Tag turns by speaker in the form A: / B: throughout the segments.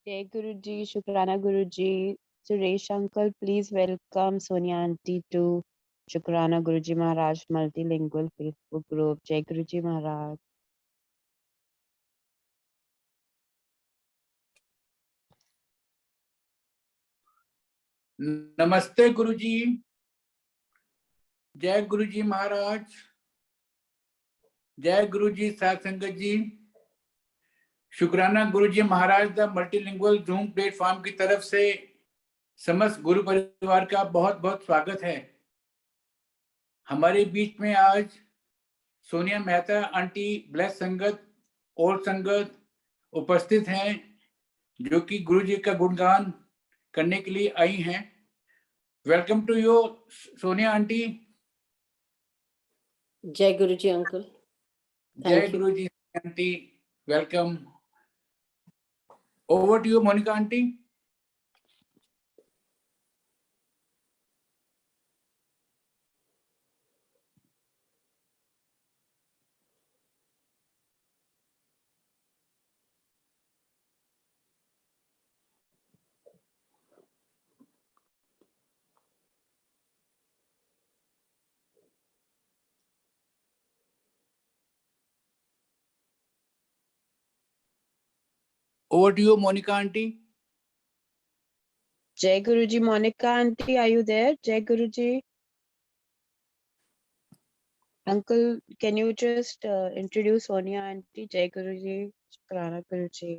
A: जय गुरु जी, शुक्राना गुरु जी. Suresh uncle, please welcome Sonia Aunty to Shukrana Guruji Maharaj Multilingual Facebook Group. Jai Guruji Maharaj.
B: नमस्ते गुरुजी. जय गुरुजी महाराज. जय गुरुजी साथ संगत जी. शुक्राना गुरुजी महाराज द मल्टीलिंगुअल जूम प्लेटफॉर्म की तरफ से समस्त गुरु परिवार का बहुत बहुत स्वागत है. हमारे बीच में आज सोनिया मेहता आंटी ब्लेस संगत और संगत उपस्थित हैं जो कि गुरुजी का गुणगान करने के लिए आई हैं. Welcome to you Sonia aunty.
C: जय गुरुजी अंकल.
B: जय Guruji aunty. Welcome. Over to you, Monica aunty. Over to you, Monica aunty.
A: Jai Guruji. Monica Aunty, are you there? Jai Guruji. Uncle, can you just introduce Sonia Aunty? Jai Guruji, Shukrana Guruji.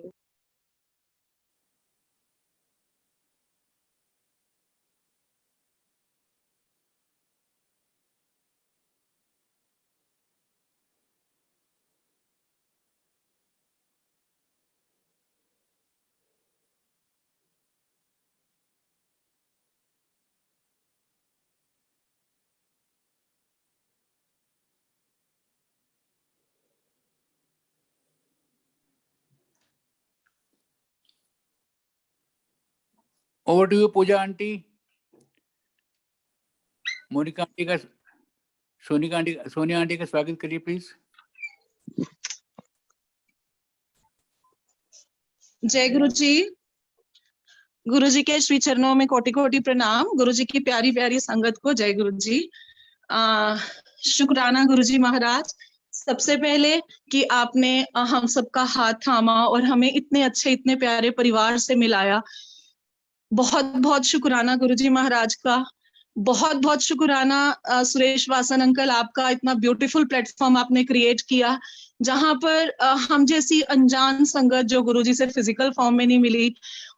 B: Over to you, Pooja aunty. Monica aunty का Sonia aunty का स्वागत करिए please.
D: जय गुरु जी. गुरु जी के श्री चरणों में कोटि कोटि प्रणाम. गुरु जी की प्यारी प्यारी संगत को जय गुरु जी. शुक्राना गुरु जी महाराज. सबसे पहले कि आपने हम सबका हाथ थामा और हमें इतने अच्छे इतने प्यारे परिवार से मिलाया. बहुत बहुत शुक्राना गुरु जी महाराज का. बहुत बहुत शुक्राना सुरेश वासन अंकल, आपका इतना ब्यूटीफुल प्लेटफॉर्म आपने क्रिएट किया जहां पर हम जैसी अनजान संगत जो गुरुजी से फिजिकल फॉर्म में नहीं मिली,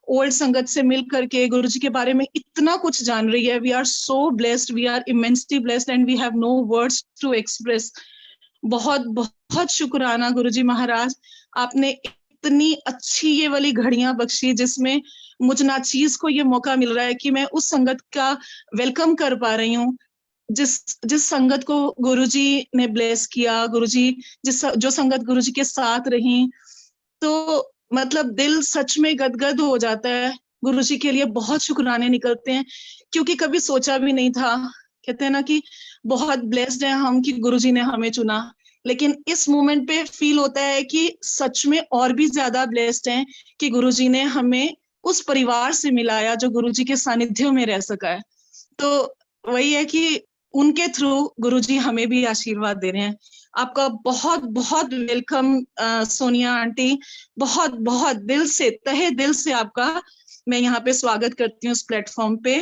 D: ओल्ड संगत से मिल करके गुरुजी के बारे में इतना कुछ जान रही है. We are so blessed, we are immensely blessed and we have no words to express. बहुत बहुत शुक्राना गुरुजी महाराज. आपने इतनी अच्छी ये वाली घड़ियां बख्शी जिसमें मुझ नाचीज को ये मौका मिल रहा है कि मैं उस संगत का वेलकम कर पा रही हूँ जिस संगत को गुरुजी ने ब्लेस किया. गुरुजी जो संगत गुरुजी के साथ रही, तो मतलब दिल सच में गदगद हो जाता है. गुरुजी के लिए बहुत शुक्राने निकलते हैं क्योंकि कभी सोचा भी नहीं था. कहते हैं ना कि बहुत ब्लेस्ड है हम कि गुरुजी ने हमें चुना, लेकिन इस मोमेंट पे फील होता है कि सच में और भी ज्यादा ब्लेस्ड हैं कि गुरुजी ने हमें उस परिवार से मिलाया जो गुरुजी के सानिध्य में रह सका है. तो वही है कि उनके थ्रू गुरुजी हमें भी आशीर्वाद दे रहे हैं. आपका बहुत बहुत वेलकम सोनिया आंटी. बहुत बहुत दिल से, तहे दिल से आपका मैं यहाँ पे स्वागत करती हूँ इस प्लेटफॉर्म पे.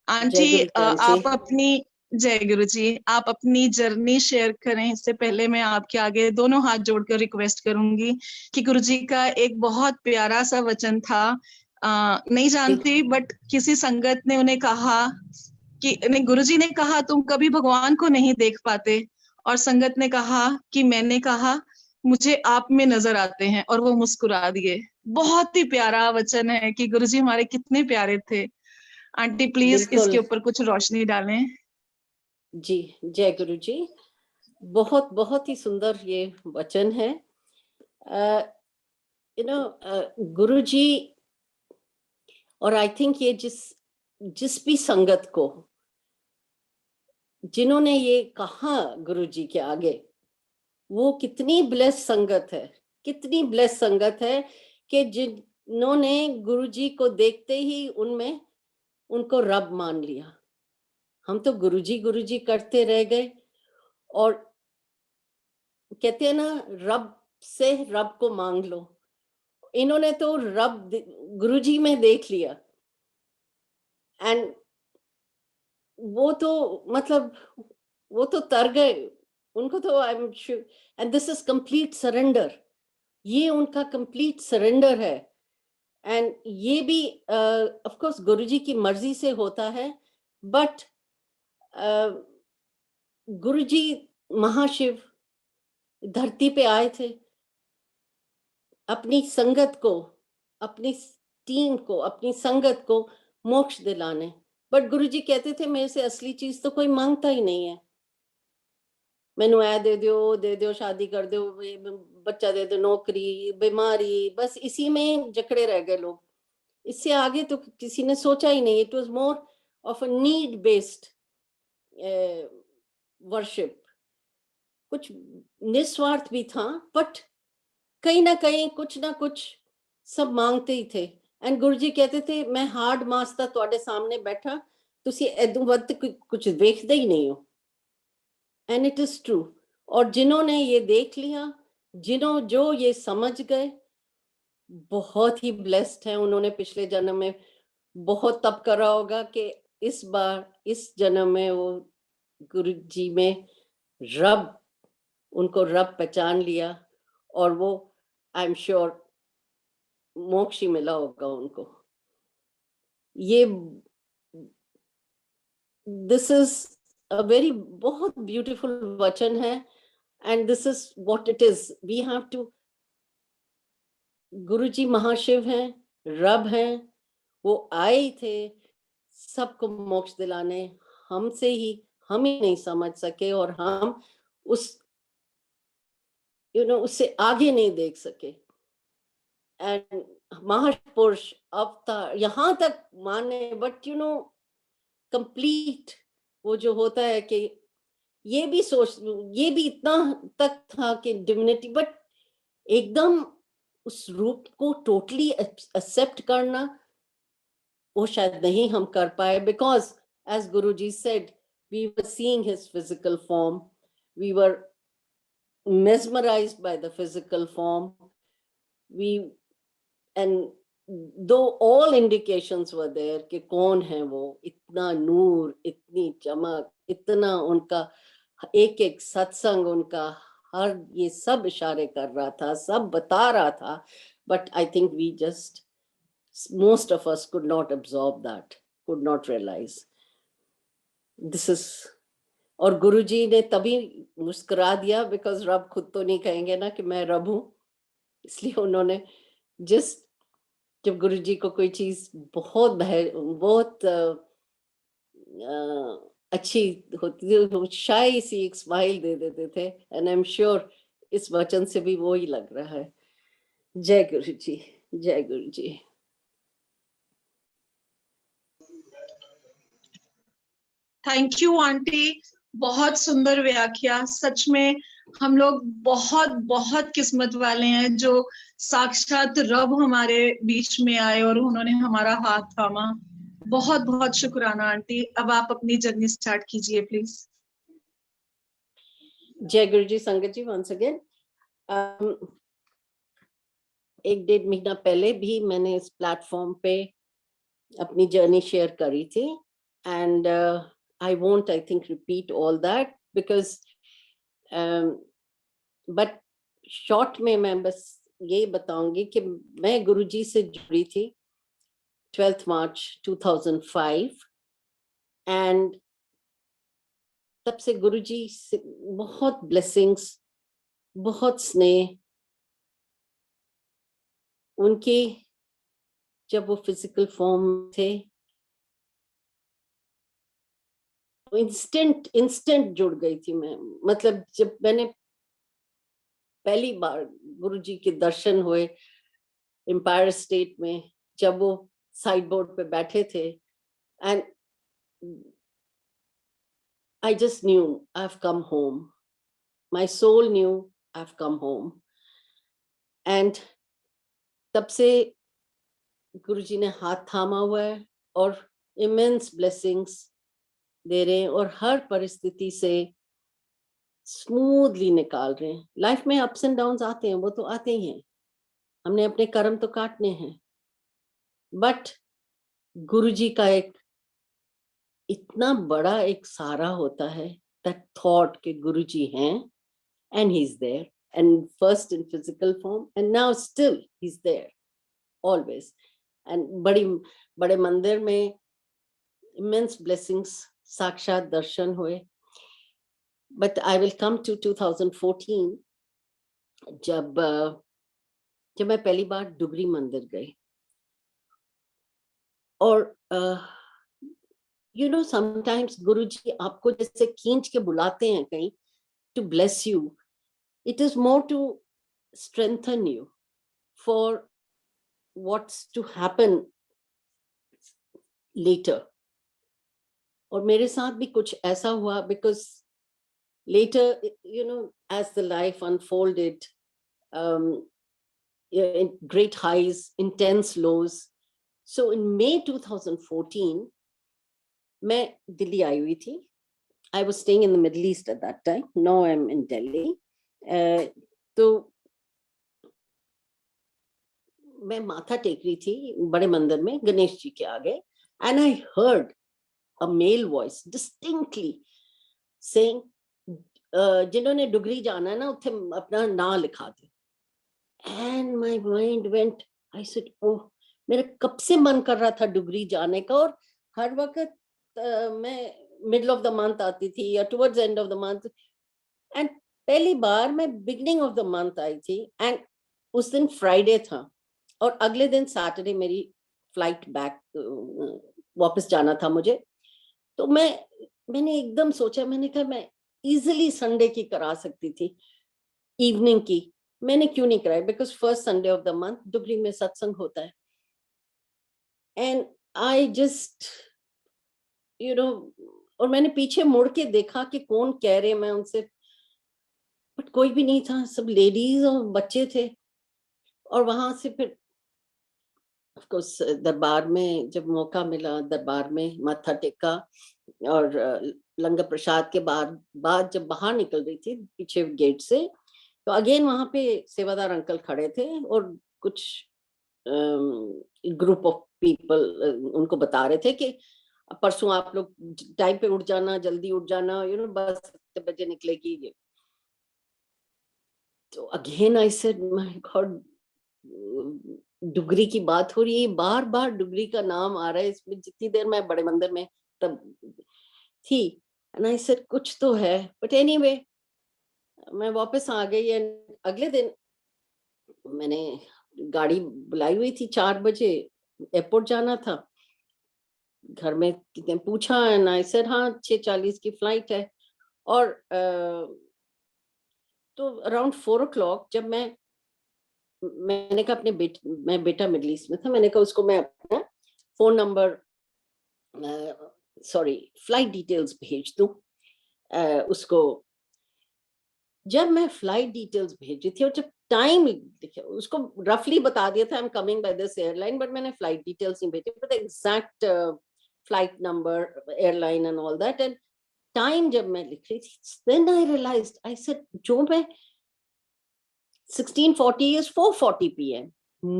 D: आंटी आप अपनी, जय गुरु जी, आप अपनी जर्नी शेयर करें. इससे पहले मैं आपके आगे दोनों हाथ जोड़कर रिक्वेस्ट करूंगी कि गुरुजी का एक बहुत प्यारा सा वचन था. नहीं जानती बट किसी संगत ने उन्हें कहा कि नहीं, गुरुजी ने कहा तुम कभी भगवान को नहीं देख पाते, और संगत ने कहा कि मैंने कहा मुझे आप में नजर आते हैं, और वो मुस्कुरा दिए. बहुत ही प्यारा वचन है कि गुरुजी हमारे कितने प्यारे थे. आंटी प्लीज इसके ऊपर कुछ रोशनी डालें.
C: जी जय गुरु जी. बहुत बहुत ही सुंदर ये वचन है. गुरु जी, और आई थिंक ये जिस भी संगत को जिन्होंने ये कहा गुरु जी के आगे, वो कितनी ब्लेस संगत है कितनी ब्लेस संगत है कि जिन्होंने गुरुजी को देखते ही उनमें उनको रब मान लिया। हम तो गुरुजी करते रह गए, और कहते हैं ना, रब से रब को मांग लो। इन्होंने तो रब गुरुजी में देख लिया, एंड वो तो मतलब वो तो तर गए, उनको तो I am sure, and this is complete surrender. ये उनका कंप्लीट सरेंडर है, एंड ये भी ऑफ कोर्स गुरुजी की मर्जी से होता है, बट गुरुजी महाशिव धरती पे आए थे अपनी संगत को, अपनी टीम को, अपनी संगत को मोक्ष दिलाने। बट गुरुजी कहते थे मेरे से असली चीज तो कोई मांगता ही नहीं है। मैनू ऐ दे दो, शादी कर दो, बच्चा दे दो, नौकरी, बीमारी, बस इसी में जकड़े रह गए लोग। इससे आगे तो किसी ने सोचा ही नहीं। It was more of a need based worship. कुछ निस्वार्थ भी था, बट कहीं ना कहीं कुछ ना कुछ सब मांगते ही थे। एंड गुरुजी कहते थे मैं हार्ड मास्टर ਤੁਹਾਡੇ सामने बैठा, तुसी इदों वध कुछ देखते ही नहीं हो। And it is true. और जिन्होंने ये देख लिया, जो ये समझ गए, बहुत ही ब्लेस्ड हैं। उन्होंने पिछले जन्म में बहुत तप करा होगा कि इस बार इस जन्म में वो गुरु जी में रब, उनको रब पहचान लिया, और वो आई एम श्योर मोक्ष ही मिला होगा उनको। ये दिस इज अ वेरी बहुत ब्यूटीफुल वचन है, and this is what it is. We have to, Guruji Mahashiv हैं, रब हैं, वो आए थे सबको मोक्ष दिलाने। हमसे ही हम ही नहीं समझ सके, और हम उस उससे आगे नहीं देख सके। एंड महापुरुष अवतार यहाँ तक माने, बट कंप्लीट वो जो होता है कि ये भी सोच, ये भी इतना तक था कि डिविनिटी, बट एकदम उस रूप को टोटली एक्सेप्ट करना वो शायद नहीं हम कर पाए। Because as Guruji said, we were seeing his physical form, we were mesmerized by the physical form, we, and though all indications were there कि कौन है वो, इतना नूर, इतनी चमक, इतना उनका एक एक सत्संग, उनका हर ये सब इशारे कर रहा था, सब बता रहा था, but I think we just, most of us could not absorb that, could not realize this is। और गुरुजी ने तभी मुस्कुरा दिया, बिकॉज रब खुद तो नहीं कहेंगे ना कि मैं रब हूं, इसलिए उन्होंने जस्ट, जब गुरुजी को कोई चीज बहुत अच्छी होती थी तो शाही सी एक स्माइल दे देते थे, एंड आई एम श्योर इस वचन से भी वो ही लग रहा है। जय गुरु जी, जय गुरु जी।
D: थैंक यू आंटी, बहुत सुंदर व्याख्या। सच में हम लोग बहुत बहुत किस्मत वाले हैं जो साक्षात रब हमारे बीच में आए और उन्होंने हमारा हाथ थामा। बहुत बहुत शुक्राना आंटी। अब आप अपनी जर्नी स्टार्ट कीजिए प्लीज।
C: जय गुरु जी। संगत जी, वंस अगेन, 1-1.5 महीना पहले भी मैंने इस प्लेटफॉर्म पे अपनी जर्नी शेयर करी थी, and I won't, I think, repeat all that because but short में मैं बस ये बताऊंगी कि मैं गुरुजी से जुड़ी थी 12th March 2005, एंड तब से गुरुजी से बहुत ब्लेसिंग्स, बहुत स्नेह। उनके जब वो फिजिकल फॉर्म थे, इंस्टेंट जुड़ गई थी मैं। मतलब जब मैंने पहली बार गुरुजी के दर्शन हुए एम्पायर स्टेट में, जब वो साइड बोर्ड पे बैठे थे, and I just knew I have come home, my soul knew I have come home. And तब से गुरुजी ने हाथ थामा हुआ है और इमेंस ब्लेसिंग्स दे रहे हैं और हर परिस्थिति से स्मूथली निकाल रहे हैं। लाइफ में अप्स एंड डाउन्स आते हैं, वो तो आते ही हैं, हमने अपने कर्म तो काटने हैं, बट गुरुजी का एक इतना बड़ा एक सारा होता है, दैट थॉट के गुरुजी हैं and he's there, and first in physical form and now still he's there always, and बड़े मंदिर में immense blessings साक्षात दर्शन हुए। But I will come to 2014 जब मैं पहली बार डुगरी मंदिर गई और sometimes गुरुजी आपको जैसे खींच के बुलाते हैं कहीं to bless you, it is more to strengthen you for what's to happen later. और मेरे साथ भी कुछ ऐसा हुआ, because later, as the life unfolded, in great highs, intense lows. So in May 2014, मैं दिल्ली आई हुई थी. I was staying in the Middle East at that time. Now I'm in Delhi. तो मैं माथा टेक रही थी बड़े मंदिर में गणेश जी के आगे, and I heard a male voice distinctly saying, जिन्होंने डुगरी जाना है ना उठे अपना नाम लिखा दे. And my mind went, I said, oh, मेरा कब से मन कर रहा था डुगरी जाने का, और हर वक्त मैं मिडल ऑफ द मंथ आती थी या towards end of the month, and पहली बार मैं beginning of the month I थी, एंड उस दिन फ्राइडे था और अगले दिन सैटरडे मेरी फ्लाइट बैक वापस जाना था मुझे. तो मैंने एकदम सोचा, मैंने कहा मैं इजीली संडे की करा सकती थी, इवनिंग की, मैंने क्यों नहीं कराई, because first Sunday off the month Dugri में सत्संग होता है. एंड आई जस्ट और मैंने पीछे मुड़ के देखा कि कौन कह रहे, मैं उनसे, बट कोई भी नहीं था, सब लेडीज और बच्चे थे. और वहां से फिर ऑफ कोर्स दरबार में जब मौका मिला, दरबार में माथा टेका, और लंगर प्रसाद के बाद जब बाहर निकल रही थी पीछे गेट से, तो अगेन वहां पे सेवादार अंकल खड़े थे और कुछ ग्रुप ऑफ पीपल उनको बता रहे थे कि परसों आप लोग टाइम पे उठ जाना, जल्दी उठ जाना, बस 7 बजे निकलेगी. तो again I said, my God, Dugri की बात हो रही है, बार बार डुगरी का नाम आ रहा है इसमें, जितनी देर मैं बड़े मंदिर में तब थी. एंड आई सेड कुछ तो है, बट एनीवे मैं वापस आ गई. एंड अगले दिन मैंने गाड़ी बुलाई हुई थी, 4 बजे एयरपोर्ट जाना था. घर में कितने पूछा, एंड आई सेड हाँ 6:40 की फ्लाइट है. और तो अराउंड 4 o'clock जब मैंने कहा मैं बेटा मिडिल ईस्ट में था, मैंने कहा उसको मैं अपना फोन नंबर, फ्लाइट डिटेल्स भेज दूं उसको. जब मैं फ्लाइट डिटेल्स भेजी थी और जब टाइम लिखे, उसको रफली बता दिया था I am coming by this airline, but मैंने फ्लाइट डिटेल्स नहीं भेजी, but exact flight number, airline and all that. And time जब मैं लिख रही थी, then I realised, I said जो मैं 16:40 is 4:40 PM,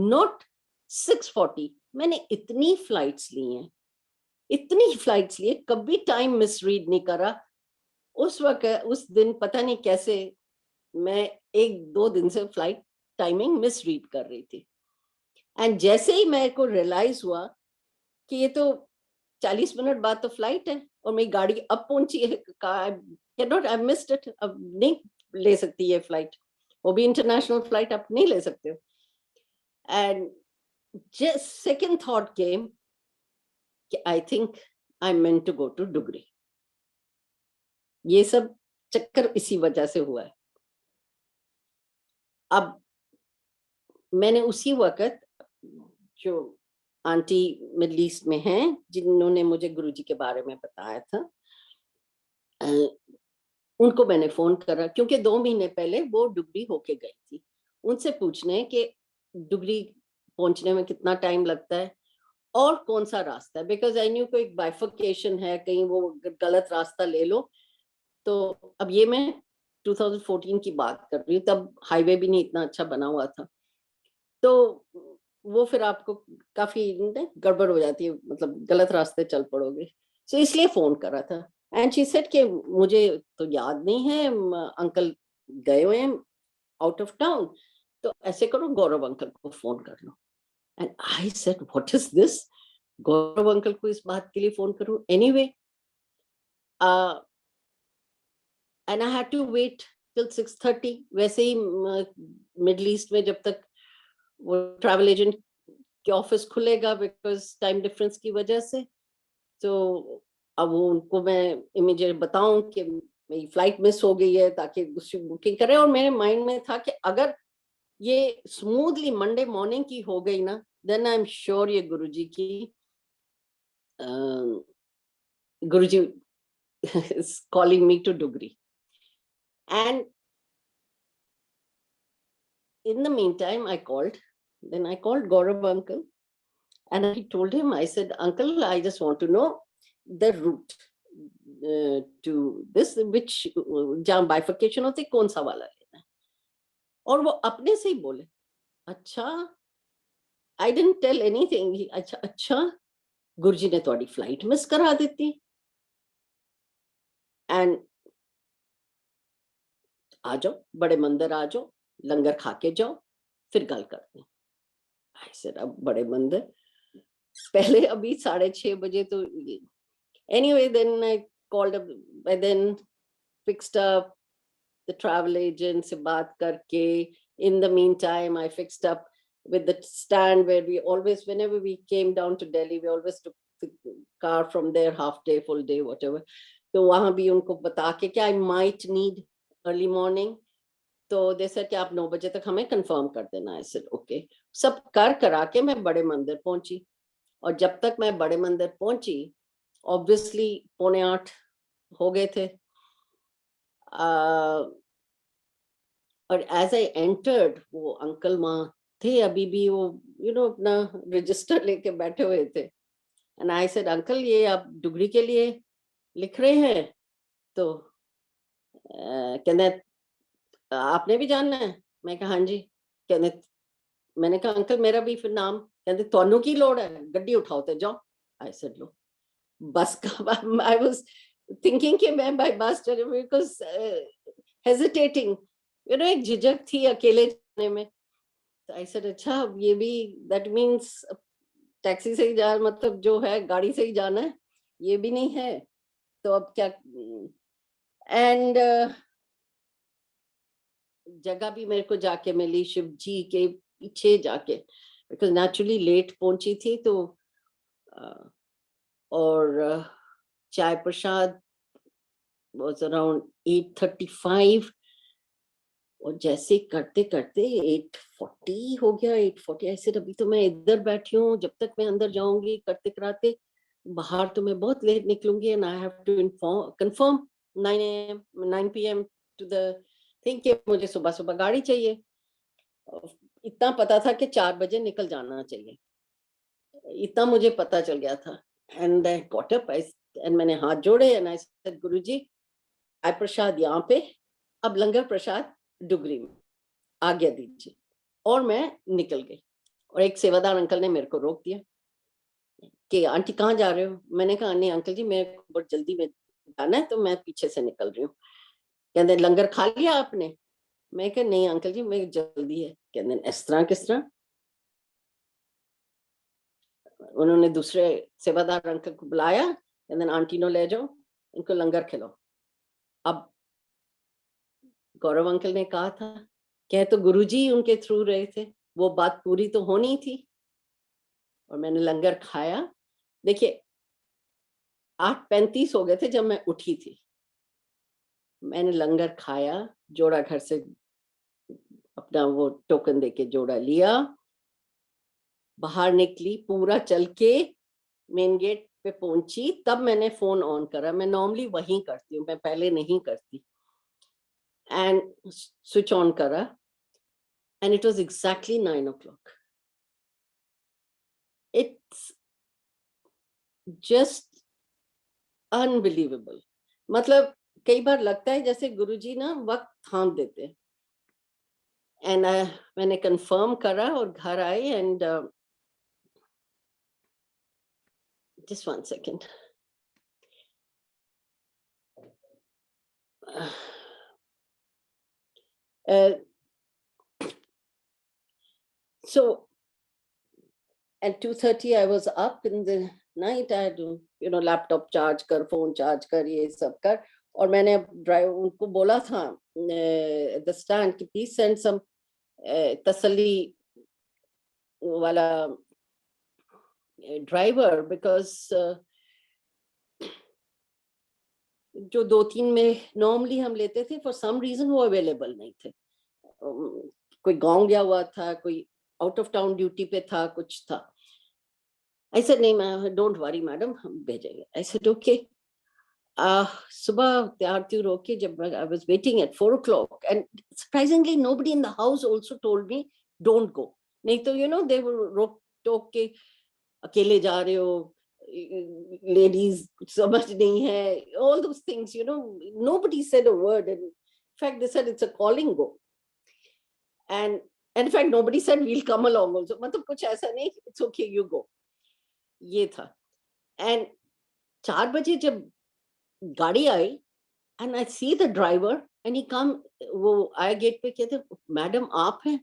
C: not 6:40. मैंने इतनी फ्लाइट्स ली हैं, इतनी फ्लाइट्स लिए, कभी टाइम मिसरीड नहीं करा. उस वक्त उस दिन पता नहीं कैसे मैं 1-2 दिन से फ्लाइट टाइमिंग मिसरीड कर रही थी. एंड जैसे ही मेरे को रियलाइज हुआ कि ये तो 40 मिनट बाद तो फ्लाइट है और मेरी गाड़ी अब पहुंची है, आई मिस्ड इट, अब नहीं ले सकती ये फ्लाइट, वो भी इंटरनेशनल फ्लाइट आप नहीं ले सकते हो. And just second thought came कि I think I meant to go to Dugri. ये सब चक्कर इसी वजह से हुआ है. अब मैंने उसी वक्त जो आंटी मिडिल ईस्ट में हैं जिन्होंने मुझे गुरुजी के बारे में बताया था, उनको मैंने फोन करा, क्योंकि 2 महीने पहले वो डुगरी होके गई थी. उनसे पूछने कि डुगरी पहुंचने में कितना टाइम लगता है और कौन सा रास्ता है, बिकॉज आई न्यू कोई बाइफर्केशन है, कहीं वो गलत रास्ता ले लो। तो अब ये मैं 2014 की बात कर रही हूँ, तब हाईवे भी नहीं इतना अच्छा बना हुआ था, तो वो फिर आपको काफी गड़बड़ हो जाती है, मतलब गलत रास्ते चल पड़ोगे। तो इसलिए फोन करा था। एंड शी सेड कि मुझे तो याद नहीं है, अंकल गए हुए हैं आउट ऑफ टाउन, तो ऐसे करो गौरव अंकल को फोन कर लो। And I said what is this, Gaurav uncle को इस बात के लिए फोन करूं? Anyway, and I had to wait till 6:30। वैसे ही मिडल ईस्ट में जब तक वो ट्रैवल एजेंट के ऑफिस खुलेगा, बिकॉज टाइम डिफरेंस की वजह से, तो अब वो उनको मैं इमीडिएट बताऊं कि मेरी फ्लाइट मिस हो गई है, ताकि दूसरी बुकिंग करें। और मेरे माइंड में था कि अगर ये स्मूथली मंडे मॉर्निंग की हो गई ना, देन आई एम श्योर ये गुरुजी की गुरुजी is calling me to Dugri. And in the meantime, I called Gaurav uncle, and I told him, I said, uncle, I just want to know the route to this, which जहाँ bifurcation होती कौन सा वाला लेना है। और वो अपने से ही बोले, अच्छा, I didn't tell anything. अच्छा गुरुजी ने तुम्हारी फ्लाइट मिस करा देती, एंड आ जाओ बड़े मंदिर, आ जाओ लंगर खा के जाओ, फिर गल करते हैं। I said, अब बड़े मंदिर पहले अभी 6:30 बजे तो anyway, then I called up, I then fixed up the travel agent से बात करके, in the meantime I fixed up with the stand where we always, whenever we came down to Delhi, we always took the car from there, half day, full day, whatever. तो वहां भी उनको बता के कि I might need early morning, तो they said कि आप 9 बजे तक हमें कंफर्म कर देना। I said okay। सब करा के मैं बड़े मंदिर पहुंची, और जब तक मैं बड़े मंदिर पहुंची, ऑब्वियसली 7:45 हो गए थे। और एज आई एंटर्ड, वो अंकल वहां थे अभी भी, वो अपना रजिस्टर लेके बैठे हुए थे। एंड आई सेड, अंकल ये आप डुगरी के लिए लिख रहे हैं? तो कहने आपने भी जानना है? मैं कहा हाँ जी। कहने, मैंने कहा अंकल मेरा भी फिर नाम। कहते ਤੁਹਾਨੂੰ की लोड़ है, गड्डी उठाओ ते जाओ। आई सेड लो बस का, आई वाज थिंकिंग कि मैं बाय बस चले, बिकॉज हेजिटेटिंग, एक झिझक थी अकेले जाने में। तो आई सेड अच्छा, ये भी दैट मींस टैक्सी से ही जा, मतलब जो है गाड़ी से ही जाना है, ये भी नहीं है, तो अब क्या। एंड जगह भी मेरे को जाके मिली शिव जी के पीछे जाके, बिकॉज नेचुरली लेट पहुंची थी। तो और चाय प्रसाद was around 8:35, और जैसे करते करते 8:40 हो गया। 8:40 ऐसे, अभी तो मैं इधर बैठी हूँ, जब तक मैं अंदर जाऊंगी करते कराते बाहर तो मैं बहुत लेट निकलूंगी। And I have to confirm 9 PM to the thing कि मुझे सुबह सुबह गाड़ी चाहिए। इतना पता था कि 4 बजे निकल जाना चाहिए, इतना मुझे पता चल गया था। And I got up, and मैंने हाथ जोड़े, एंड आई सेड गुरुजी, चाय प्रसाद यहाँ पे, अब लंगर प्रसाद डुगरी में, आज्ञा दीजिए। और मैं निकल गई, और एक सेवादार अंकल ने मेरे को रोक दिया कि आंटी कहाँ जा रहे हो? मैंने कहा नहीं अंकल जी, मैं बहुत जल्दी में जाना है, तो मैं पीछे से निकल रही हूँ। कहते लंगर खा लिया आपने? मैं कहा नहीं अंकल जी, मैं जल्दी है। कहते इस तरह किस तरह? उन्होंने दूसरे सेवादार अंकल को बुलाया, कहते आंटी नो ले जाओ, इनको लंगर खिलाओ। अब गौरव अंकल ने कहा था, कह तो गुरुजी उनके थ्रू रहे थे, वो बात पूरी तो होनी थी। और मैंने लंगर खाया। देखिए 8:35 हो गए थे जब मैं उठी थी। मैंने लंगर खाया, जोड़ा घर से अपना वो टोकन देके जोड़ा लिया, बाहर निकली, पूरा चल के मेन गेट पे पहुंची, तब मैंने फोन ऑन करा। मैं नॉर्मली वहीं करती हूँ, मैं पहले नहीं करती। एंड स्विच ऑन करा, and it was exactly 9 o'clock. It's just unbelievable. मतलब कई बार लगता है जैसे गुरुजी ना वक्त थाम देते हैं. And मैंने कंफर्म करा और घर आई, and just one second. So at 2:30 I was up in the night. I had to, laptop charge कर, phone charge कर, ये सब कर. और मैंने ड्राइवर उनको बोला था the stand कि please send some तसल्ली वाला ड्राइवर, because जो 2-3 में नॉर्मली हम लेते थे, फॉर सम रीजन वो अवेलेबल नहीं थे. कोई गांव गया हुआ था, कोई आउट ऑफ टाउन ड्यूटी पे था, कुछ था. I said नहीं, डोंट वरी मैडम, हम भेजेंगे. I said okay. सुबह तैयार थी, रोके जब I was waiting at 4 o'clock, and surprisingly nobody in the house also told me don't go. नहीं तो they will रोक टोक के अकेले जा रहे हो, ladies कुछ समझ नहीं है, all those things, nobody said a word. And in fact they said it's a calling go, and in fact nobody said we'll come along also. मतलब कुछ ऐसा नहीं, it's okay, you go. ये था. And 4 बजे जब गाड़ी आई, and I see the driver, and he come, वो आया गेट पे, कहते मैडम आप हैं.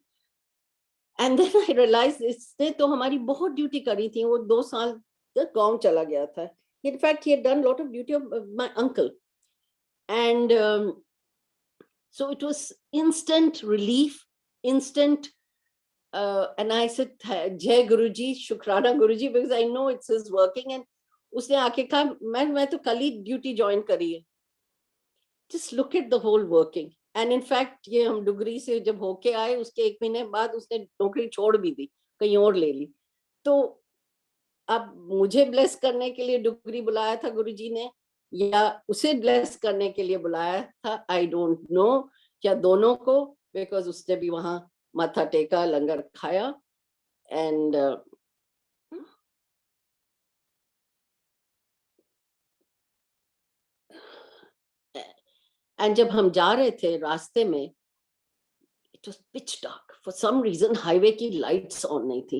C: And then I realized इसने तो हमारी बहुत ड्यूटी करी थी. वो 2 साल तक गांव चला गया था. In fact, he had done a lot of duty of my uncle, and so it was instant relief, instant. And I said, Jai Guruji, Shukrana Guruji, because I know it's his working. And उसने आके कहा मैं तो कल ही duty join करी है. Just look at the whole working. And in fact ये हम डुगरी से जब होके आए, उसके 1 महीने बाद उसने नौकरी छोड़ भी दी, कहीं और ले ली. तो अब मुझे ब्लेस करने के लिए डुगरी बुलाया था गुरुजी ने, या उसे ब्लेस करने के लिए बुलाया था, आई डोंट नो, या दोनों को, बिकॉज उसने भी वहां माथा टेका, लंगर खाया. एंड जब हम जा रहे थे रास्ते में, it was pitch dark. For some reason highway की लाइट्स ऑन नहीं थी.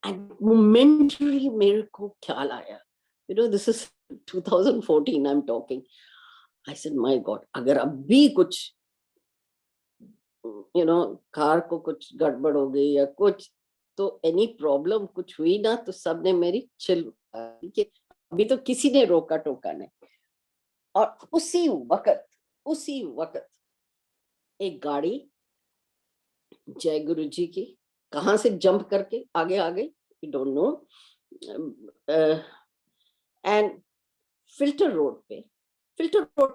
C: एंड मोमेंटली मेरे को ख्याल आया, this is 2014 I am talking. I said my god, अगर अभी कुछ कार को कुछ गड़बड़ हो गई या कुछ, तो एनी प्रॉब्लम कुछ हुई ना, तो सबने मेरी चिल कि अभी तो किसी ने रोका टोका नहीं. और उसी वक्त एक गाड़ी जय गुरु जी की कहां से जंप करके आगे आ गई, you don't know. And filter road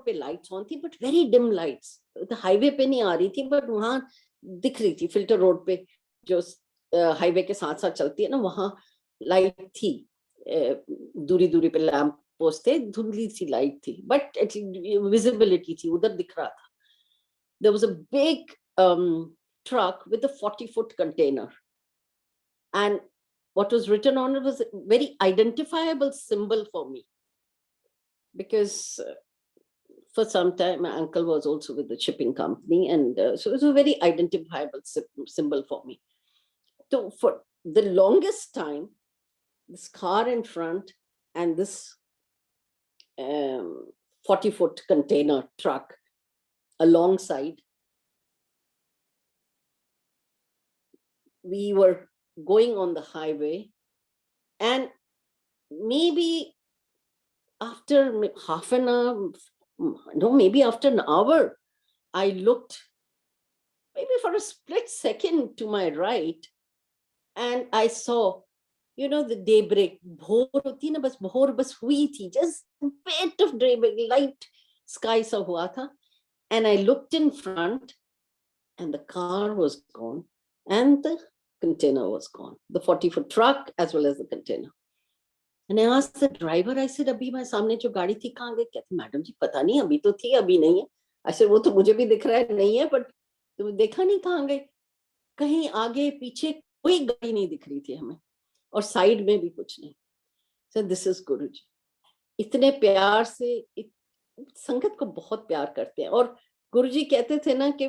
C: पे लाइट्स ऑन थी, but very dim lights. Highway पे नहीं आ रही थी, बट वहां दिख रही थी. फिल्टर रोड पे जो हाईवे के साथ साथ चलती है ना, वहां लाइट थी. दूरी पे लैंप पोस्ट थे, धुंधली सी लाइट थी, बट विजिबिलिटी थी, उधर दिख रहा था. There was a big truck with a 40-foot container, and what was written on it was a very identifiable symbol for me, because for some time my uncle was also with the shipping company, and so it was a very identifiable symbol for me. So for the longest time, this car in front and this 40-foot container truck alongside, we were going on the highway, and maybe after half an hour, no, maybe after an hour, I looked maybe for a split second to my right, and I saw, the daybreak. भोर होती ना, बस भोर बस हुई थी, just a bit of daybreak, light sky सा हुआ था. And I looked in front, and the car was gone, and the container was gone, the 40-foot truck as well as the container. And I asked the driver, I said, अभी मैं सामने जो गाड़ी थी कहाँ गई? कहती मैडम जी पता नहीं, अभी तो थी, अभी नहीं है. I said वो तो मुझे भी दिख रहा है नहीं है, but तुम देखा नहीं कहाँ गई? कहीं आगे पीछे कोई गाड़ी नहीं दिख रही थी हमें, और साइड में भी कुछ नहीं। सो दिस इज गुरुजी, इतने प्यार से संगत को बहुत प्यार करते हैं। और गुरुजी कहते थे ना कि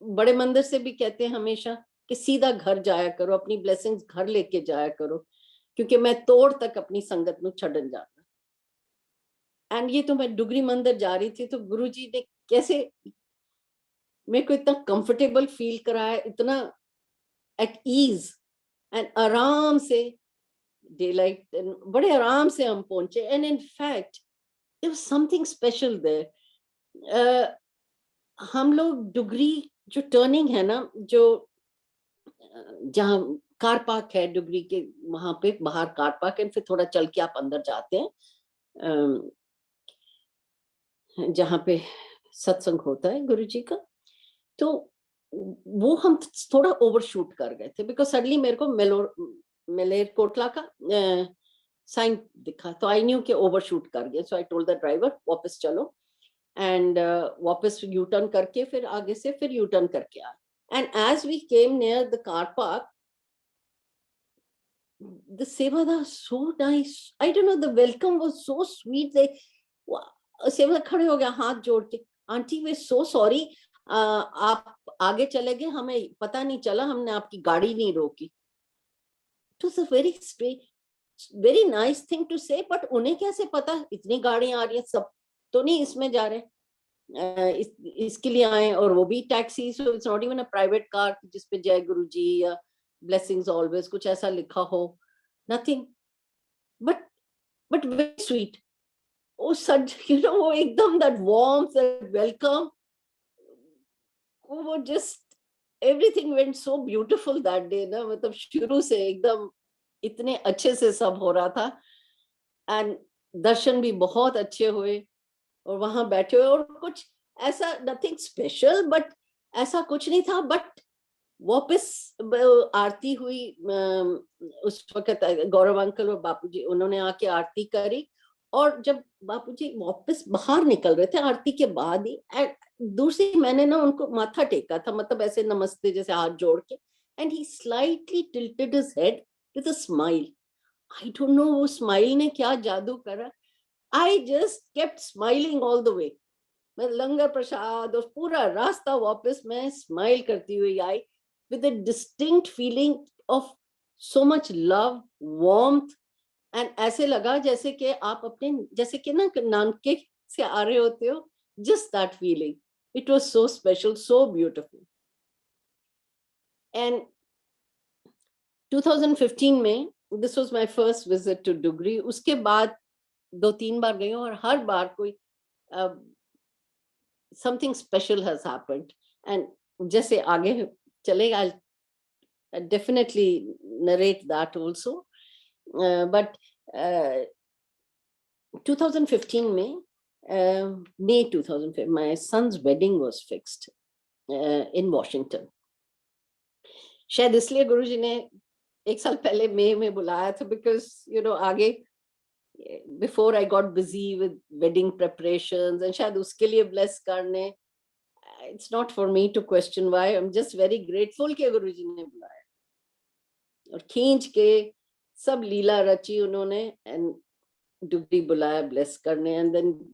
C: बड़े मंदिर से भी कहते हैं हमेशा कि सीधा घर जाया करो, अपनी ब्लेसिंग्स घर लेके जाया करो, क्योंकि मैं तोड़ तक अपनी संगत ਨੂੰ ਛੱਡਣ जाना। एंड ये तो मैं डुगरी मंदिर जा रही थी तो गुरुजी ने कैसे मेरे को इतना कंफर्टेबल फील कराया, इतना एट ईज, एंड आराम से डे लाइट, बड़े आराम से हम पहुंचे। And in fact there was something special there. हम लोग डुगरी जो टर्निंग है ना, जो जहाँ कार पार्क है डुगरी के, वहां पे बाहर कार पार्क है, फिर थोड़ा चल के आप अंदर जाते हैं जहाँ पे सत्संग होता है गुरुजी का। तो वो हम थोड़ा ओवरशूट कर गए थे, बिकॉज सडनली मेरे को मलेरकोटला का साइन दिखा, तो आई न्यू कि ओवरशूट कर गए। सो आई टोल्ड द ड्राइवर वापस चलो, एंड वापस यू टर्न करके फिर आगे से फिर यू टर्न करके आए। And as we came near the car park, the sevada so nice, I don't know, the welcome was so sweet. They सेवक खड़े हो गया हाथ जोड़ के, आंटी वे सो सॉरी, आप आगे चले गए, हमें पता नहीं चला, हमने आपकी गाड़ी नहीं रोकी। It was a very very nice thing to say, but उन्हें कैसे पता इतनी गाड़ियां आ रही है, सब तो नहीं इसमें जा रहे, इसके लिए आए, और वो भी taxi, so it's not even a private car जिसपे जय गुरुजी या ब्लेसिंग्स ऑलवेज कुछ ऐसा लिखा हो, nothing, but very sweet. Oh, such, you know, एकदम that warmth, that welcome, वो just everything went so beautiful that day ना, मतलब शुरू से एकदम इतने अच्छे से सब हो रहा था। एंड दर्शन भी बहुत अच्छे हुए, और वहां बैठे हुए, और कुछ ऐसा नथिंग स्पेशल, बट ऐसा कुछ नहीं था। बट वापस आरती हुई, उस वक्त गौरव अंकल और बापूजी उन्होंने आके आरती करी, और जब बापूजी वापस बाहर निकल रहे थे आरती के बाद ही, दूर से मैंने ना उनको माथा टेका था, मतलब ऐसे नमस्ते जैसे हाथ जोड़ के, and he slightly tilted his head with a smile. I don't no वो स्माइल ने क्या जादू करा, I just kept smiling all the way. मैं लंगर प्रसाद और पूरा रास्ता वापस मैं स्माइल करती हुई आई, with a distinct feeling of so much love, warmth, and ऐसे लगा जैसे कि आप अपने, जैसे कि ना नानके से आ रहे होते हो, just that feeling. It was so special, so beautiful. And 2015 में, this was my first visit to Dugri. उसके बाद 2-3 बार गई हूँ, और हर बार कोई something special has happened. And जैसे आगे चलेगा, I'll definitely narrate that also. But 2015 में, May 2015, my son's wedding was fixed in Washington. शायद इसलिए गुरुजी ने 1 साल पहले मई में बुलाया था, because you know आगे before I got busy with wedding preparations, and शायद उसके लिए bless करने, it's not for me to question why. I'm just very grateful कि गुरुजी ने बुलाया, और खींच के सब लीला रची उन्होंने, एंड डुगरी बुलाया ब्लेस करने, and then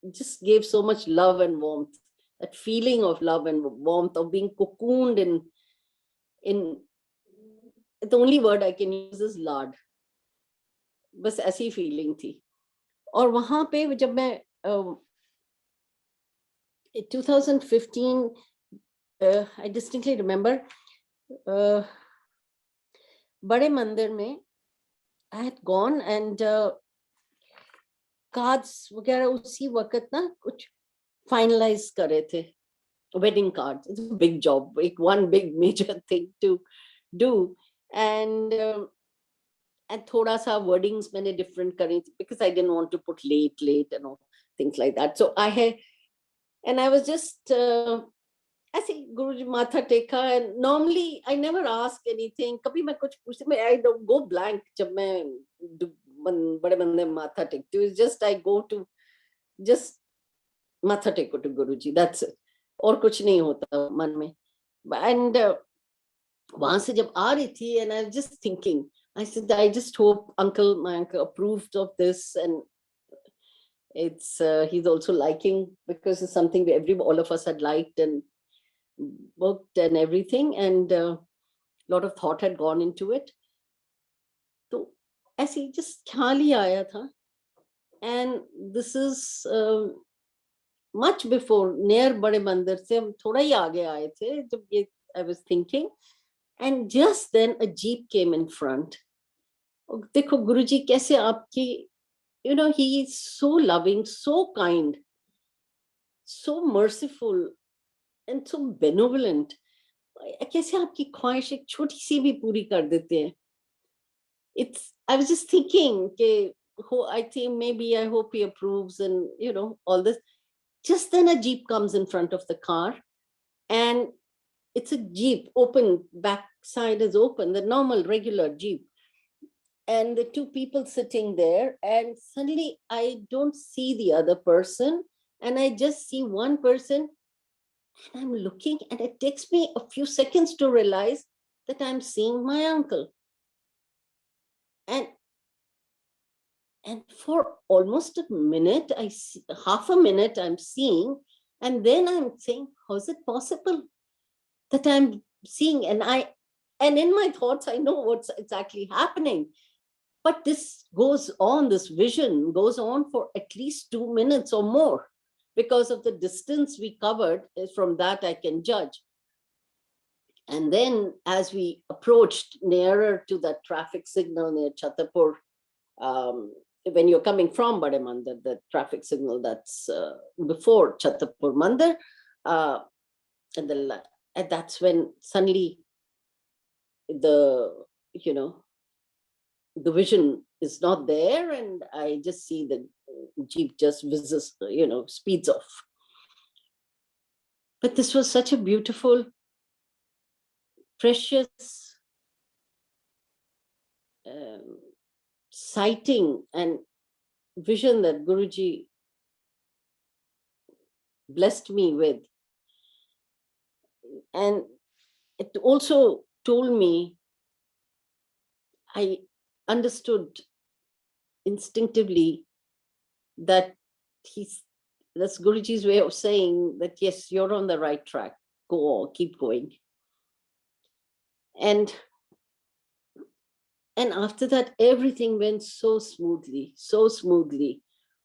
C: just gave so much love and warmth, that feeling of love and warmth, of being cocooned in the only word I can use is lard. बस ऐसी फीलिंग थी। और वहां पे जब मैं 2015, I distinctly remember, बड़े मंदिर में I had gone, and cards वगैरह उसी वक्त ना कुछ फाइनलाइज कर रहे थे, wedding cards, it's a big job, एक one big major thing to do, and थोड़ा सा वर्डिंग्स मैंने डिफरेंट करी थी, because I didn't want to put late and all things like that. So I was just ऐसे गुरुजी माथा टेका, and normally I never ask anything, कभी मैं कुछ पूछती, मैं I don't go blank जब मैं बड़े बंदे माथा टेकती हूँ, just I go to just माथा टेको to गुरुजी, that's it, और कुछ नहीं होता मन में। And वहां से जब आ रही थी, and I was just thinking, I said, I just hope my uncle approved of this, and it's he's also liking, because it's something all of us had liked and booked and everything, and a lot of thought had gone into it. तो ऐसे ही just ख्याल ही आया था, and this is much before, near बड़े मंदिर से हम थोड़ा ही आगे आए थे जब ये I was thinking, and just then a jeep came in front. देखो गुरुजी कैसे आपकी, you know, he is so loving, so kind, so merciful, and so benevolent. कैसे आपकी ख्वाहिश एक छोटी सी भी पूरी कर देते हैं. I was just thinking, I think maybe I hope he approves, and you know, all this. Just then a jeep comes in front of the car, and it's a jeep, open, back side is open, the normal regular jeep, and the two people sitting there, and suddenly I don't see the other person, and I just see one person, and I'm looking, and it takes me a few seconds to realize that I'm seeing my uncle. And for almost a minute, half a minute I'm seeing, and then I'm saying, how is it possible that I'm seeing? And in my thoughts, I know what's exactly happening. But this goes on, this vision goes on for at least 2 minutes or more, because of the distance we covered. From that I can judge. And then as we approached nearer to that traffic signal near Chhatapur, when you're coming from Bade Mandir, the traffic signal that's before Chhatapur Mandir, and that's when suddenly the vision is not there, and I just see the jeep just whizzes, speeds off. But this was such a beautiful, precious sighting and vision that Guruji blessed me with. And it also told me, I understood instinctively that that's Guruji's way of saying that, yes, you're on the right track. Go on, keep going. And after that, everything went so smoothly,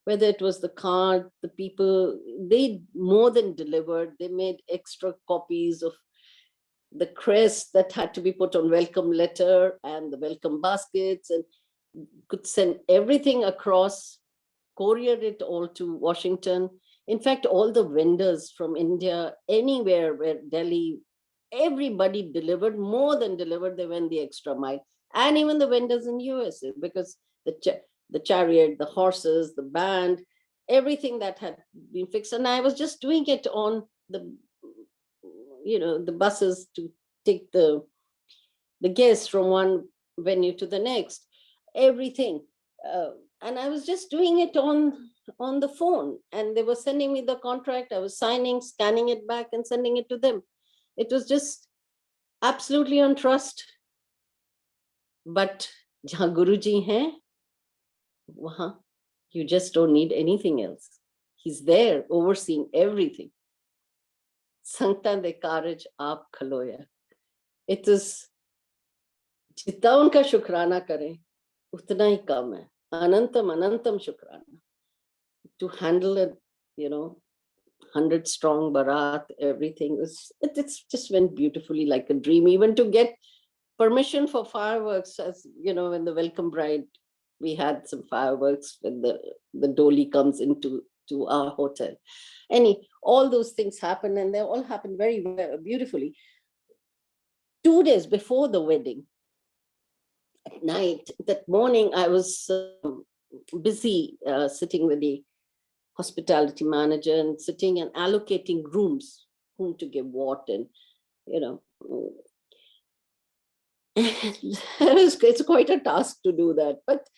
C: whether it was the card, the people, they more than delivered. They made extra copies of the crest that had to be put on welcome letter and the welcome baskets, and could send everything across, couriered it all to Washington. In fact, all the vendors from India, anywhere where Delhi, everybody delivered, more than delivered. They went the extra mile. And even the vendors in USA, because the chariot, the horses, the band, everything that had been fixed. And I was just doing it on the buses to take the guests from one venue to the next, everything. And I was just doing it on the phone, and they were sending me the contract. I was signing, scanning it back and sending it to them. It was just absolutely on trust. But jahan Guruji hai, wahan you just don't need anything else. He's there overseeing everything. Sankta de karaj aap khaloya. It is जितना उनका शुक्राना करें उतना ही कम है. Anantam शुक्राना. To handle it, 100 strong barat, everything it's just went beautifully, like a dream. Even to get permission for fireworks, as when the welcome bride, we had some fireworks when the dolly comes into our hotel. All those things happen, and they all happened very beautifully. 2 days before the wedding, at night, that morning, I was busy sitting with the hospitality manager and sitting and allocating rooms, whom to give what, and it's quite a task to do that. But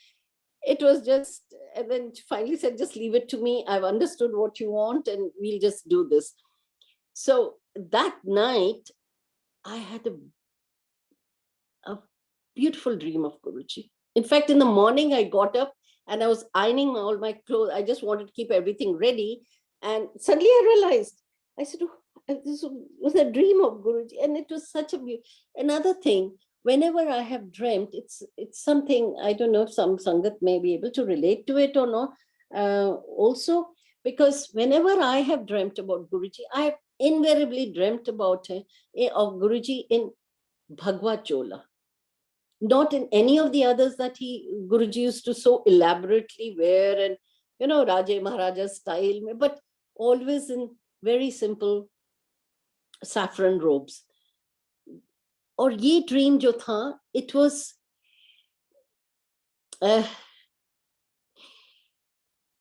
C: it was just, and then finally said, just leave it to me. I've understood what you want, and we'll just do this. So that night, I had a beautiful dream of Guruji. In fact, in the morning, I got up and I was ironing all my clothes. I just wanted to keep everything ready. And suddenly I realized, I said, oh, this was a dream of Guruji. And it was such a another thing. Whenever I have dreamt, it's something, I don't know if some Sangat may be able to relate to it or not. Also, because whenever I have dreamt about Guruji, I have invariably dreamt about of Guruji in Bhagwa Chola. Not in any of the others that Guruji used to so elaborately wear and, Raja Maharaja style, but always in very simple saffron robes. और ये dream जो था, it was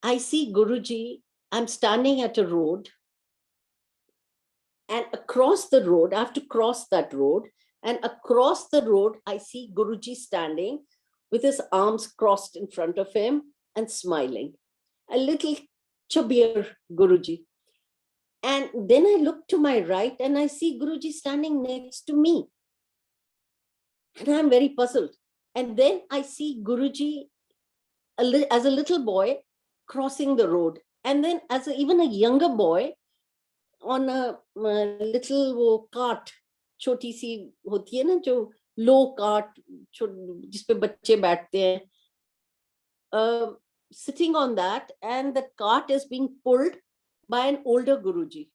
C: I see Guruji, I'm standing at a road, and across the road, I have to cross that road, and across the road, I see Guruji standing with his arms crossed in front of him and smiling. A little chubbier Guruji. And then I look to my right and I see Guruji standing next to me. And I'm very puzzled. And then I see Guruji as a little boy crossing the road. And then as even a younger boy on a little cart, छोटी सी होती है ना जो low cart जिस पे बच्चे बैठते हैं, sitting on that, and the cart is being pulled by an older Guruji,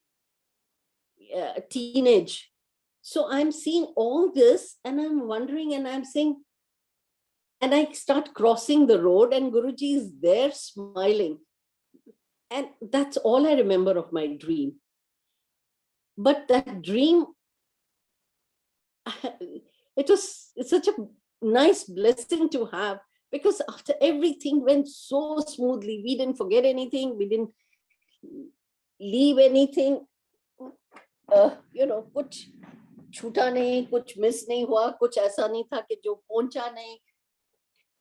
C: a teenage. So I'm seeing all this and I'm wondering and I'm saying, and I start crossing the road and Guruji is there smiling. And that's all I remember of my dream. But that dream, it's such a nice blessing to have, because after everything went so smoothly, we didn't forget anything, we didn't leave anything, कुछ छूटा नहीं, कुछ miss नहीं हुआ, कुछ ऐसा नहीं था कि जो पहुंचा नहीं,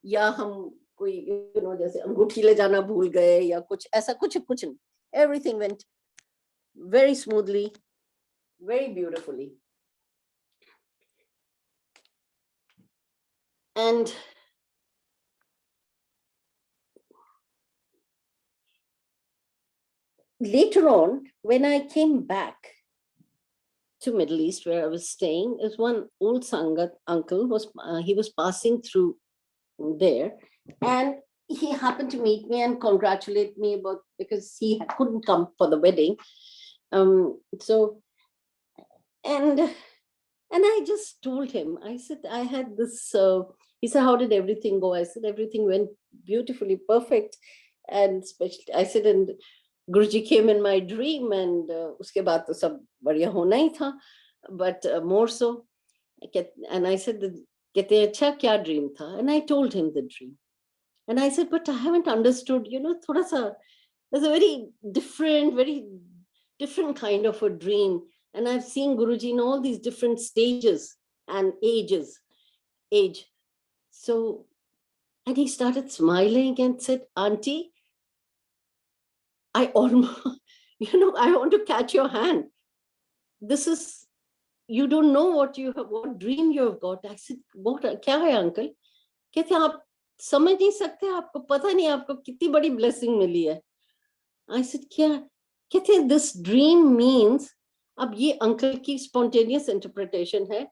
C: या हम कोई जैसे अंगूठी ले जाना भूल गए या कुछ ऐसा, कुछ नहीं. Everything went very smoothly, very beautifully. And later on, when I came back to Middle East, where I was staying, is one old Sangat uncle he was passing through there, and he happened to meet me and congratulate me about, because he couldn't come for the wedding. So and I just told him, I said, I had this, he said, how did everything go? I said, everything went beautifully, perfect. And especially, I said, and Guruji came in my dream, and uske baad to sab badhiya hona hi tha, but more so. And I said, kehte acha kya dream tha? And I told him the dream. And I said, but I haven't understood, thoda sa, there's a very different kind of a dream. And I've seen Guruji in all these different stages and age. So, and he started smiling and said, Auntie, I almost, I want to catch your hand. This is, you don't know what dream you have got. I said, what, kya hai uncle? कहते आप समझ नहीं सकते, आपको पता नहीं आपको कितनी बड़ी blessing मिली है. I said, क्या? कहते this dream means, अब ये uncle की spontaneous interpretation है,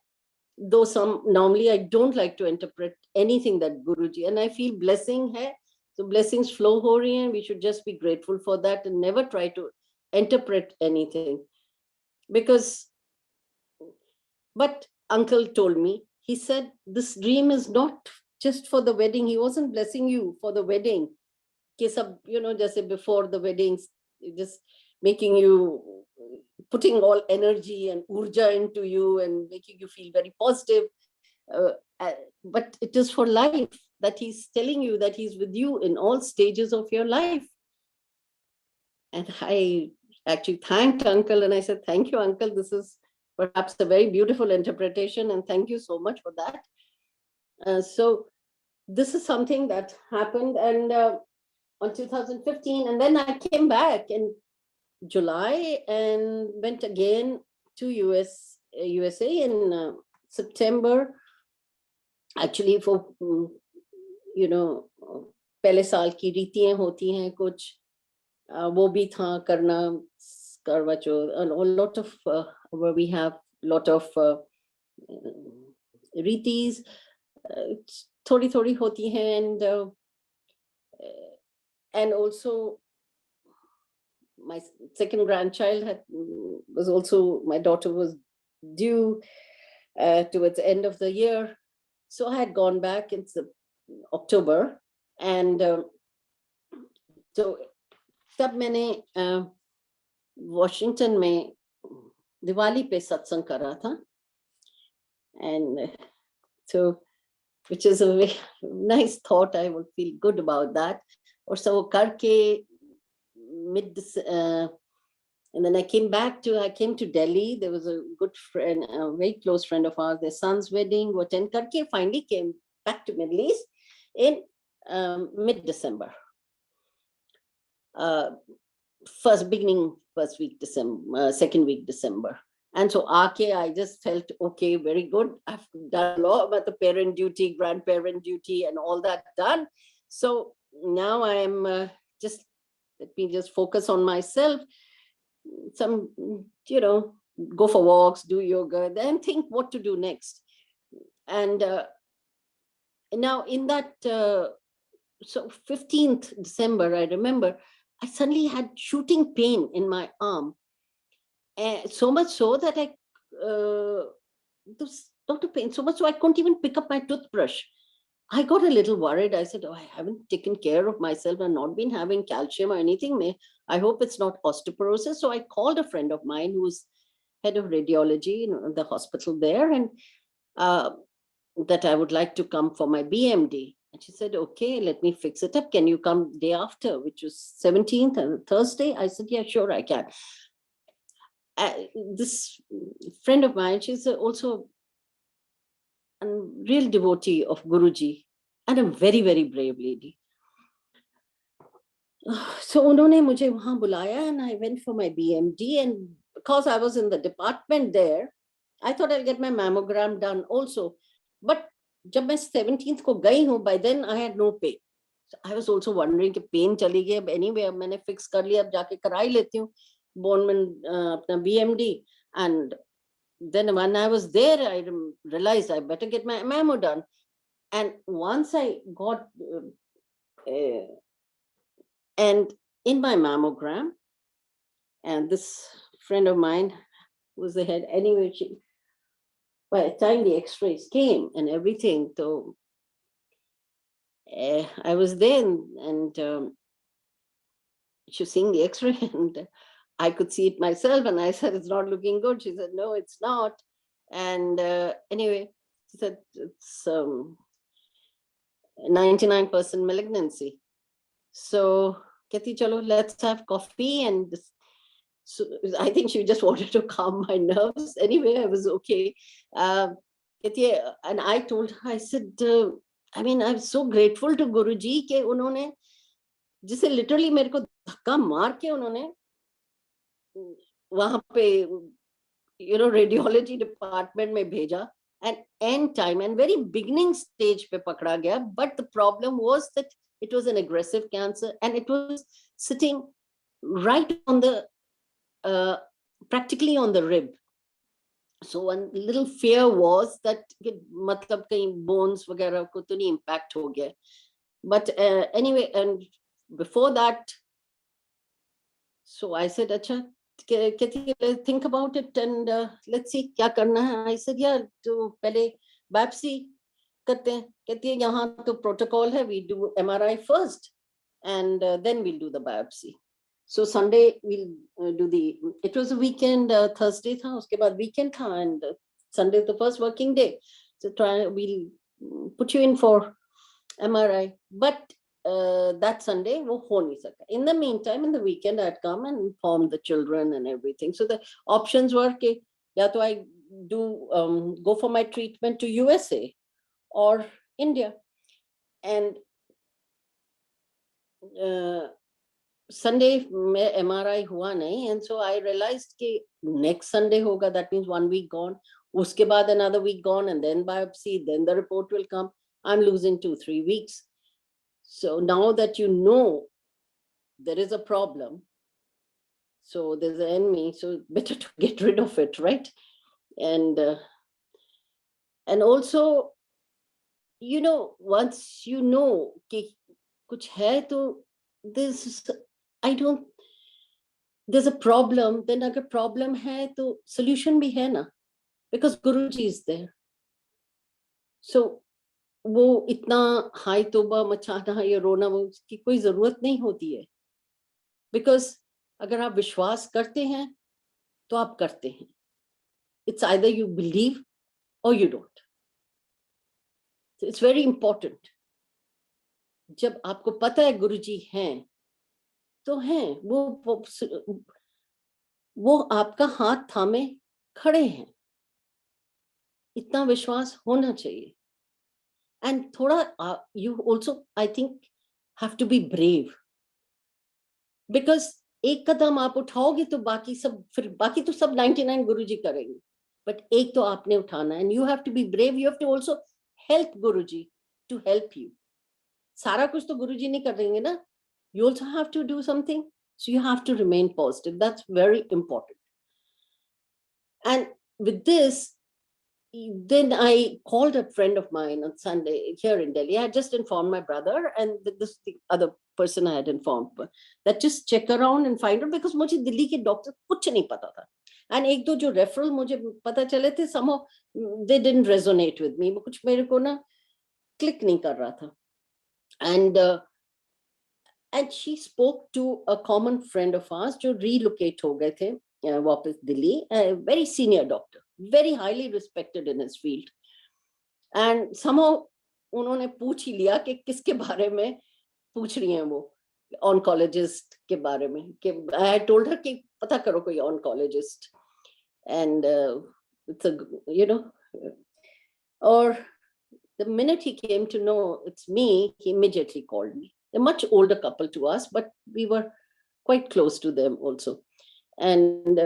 C: though normally I don't like to interpret anything that Guruji, and I feel blessing hai, so blessings flow ho rahi hain, we should just be grateful for that and never try to interpret anything. But uncle told me, he said, this dream is not just for the wedding. He wasn't blessing you for the wedding. Ke sab, jaise before the weddings, just making you, putting all energy and urja into you and making you feel very positive. But it is for life, that he's telling you that he's with you in all stages of your life. And I actually thanked uncle, and I said, thank you, uncle. This is perhaps a very beautiful interpretation, and thank you so much for that. So this is something that happened, and on 2015, and then I came back in July and went again to US USA in September. Actually, for पहले साल की रीतियां होती हैं कुछ, वो भी था करना, करवा चौथ, and a lot of where we have lot of ritis, थोड़ी थोड़ी होती हैं, and also my second grandchild was also, my daughter was due towards the end of the year, so I had gone back in October, and so तब मैंने Washington में दिवाली पे सत्संग करा था, and so which is a very nice thought, I would feel good about that. और so करके and then I came to Delhi. There was a good friend, a very close friend of ours, their son's wedding, वो attend करके finally came back to Middle East in mid-December. First week December, second week December. And so I just felt, okay, very good. I've done a lot about the parent duty, grandparent duty, and all that done. So now I am let me just focus on myself. Some, go for walks, do yoga, then think what to do next. And now in that, so 15th December, I remember, I suddenly had shooting pain in my arm. So much so that Dr. Pain, so much so I couldn't even pick up my toothbrush. I got a little worried. I said, I haven't taken care of myself and not been having calcium or anything. I hope it's not osteoporosis. So I called a friend of mine who's head of radiology in the hospital there, and that I would like to come for my BMD. And she said, okay, let me fix it up. Can you come day after, which was 17th and Thursday? I said, yeah, sure, I can. This friend of mine, she's also a real devotee of Guruji and a very, very brave lady. So उन्होंने मुझे वहाँ बुलाया, and I went for my BMD, and because I was in the department there, I thought I'll get my mammogram done also. But जब मैं 17th को गई हूँ, by then I had no pain. So I was also wondering कि pain चली गई, अब anyway मैंने fix कर लिया, अब जाके करा ही लेती हूँ Bowman अपना BMD. And then when I was there, I realized I better get my mammo done. And once I got and in my mammogram, and this friend of mine was the head, anyway, by the time the x-rays came and everything, so I was there, and she was seeing the x-ray, and I could see it myself, and I said, it's not looking good. She said, no, it's not. And anyway, she said, it's 99% malignancy. So, Kati, chalo, let's have coffee. And so I think she just wanted to calm my nerves. Anyway, I was okay. Kati, and I told her, I said, I mean, I'm so grateful to Guruji ke unhone, जिसे literally मेरे को धक्का मार के उन्होंने वहां पे radiology department में भेजा, and end time and very beginning stage पे पकड़ा गया. But the problem was that it was an aggressive cancer, and it was sitting right on the practically on the rib. So one little fear was that मतलब कहीं bones वगैरह को तो नहीं impact हो गया. But anyway, and before that, so I said, अच्छा, think about it, and let's see क्या करना है. I said, yeah, तो पहले biopsy करते हैं. कहती है यहाँ तो protocol है, we do MRI first, and then we'll do the biopsy. So Sunday we'll do the, it was a weekend, Thursday था, उसके बाद weekend था, and Sunday the first working day. So we'll put you in for MRI. But that Sunday वो हो नहीं सका. In the meantime, in the weekend, I'd come and inform the children and everything. So the options were कि या तो I do go for my treatment to USA or India. And Sunday में MRI हुआ नहीं, and so I realized कि next Sunday होगा, that means 1 week gone. उसके बाद another week gone, and then biopsy, then the report will come. I'm losing 2-3 weeks. So now that you know there is a problem, so there's an enemy, so better to get rid of it, right? And also, you know, once you know कि कुछ है तो there's a problem, then अगर problem है तो solution भी है ना, because Guruji is there. So वो इतना हाई तोबा मचाना या रोना वो उसकी कोई जरूरत नहीं होती है, because अगर आप विश्वास करते हैं तो आप करते हैं. It's either you believe or you don't. So it's very important. जब आपको पता है गुरुजी हैं तो हैं, वो आपका हाथ थामे खड़े हैं, इतना विश्वास होना चाहिए. And थोड़ा you also, I think, have to be brave, because एक कदम आप उठाओगे तो बाकी तो सब 99 गुरुजी करेंगे, but एक तो आपने उठाना, and you have to be brave. You have to also help Guruji to help you. सारा कुछ तो गुरुजी नहीं कर देंगे ना. You also have to do something, so you have to remain positive. That's very important. And with this, then I called a friend of mine on Sunday here in Delhi. I had just informed my brother, and this the other person I had informed, that just check around and find out, because मुझे दिल्ली के doctor कुछ नहीं पता था. And एक दो जो referral मुझे पता चले थे, somehow they didn't resonate with me. कुछ मेरे को ना क्लिक नहीं कर रहा था. And she spoke to a common friend of ours जो relocate हो गए थे वापस Delhi, a very senior doctor, very highly respected in his field. And somehow उन्होंने पूछ ही लिया कि किसके बारे में पूछ रही हैं वो, oncologist के बारे में, कि I told her कि पता करो कोई oncologist. And it's a, you know, or the minute he came to know it's me, he immediately called me. They're much older couple to us, but we were quite close to them also. And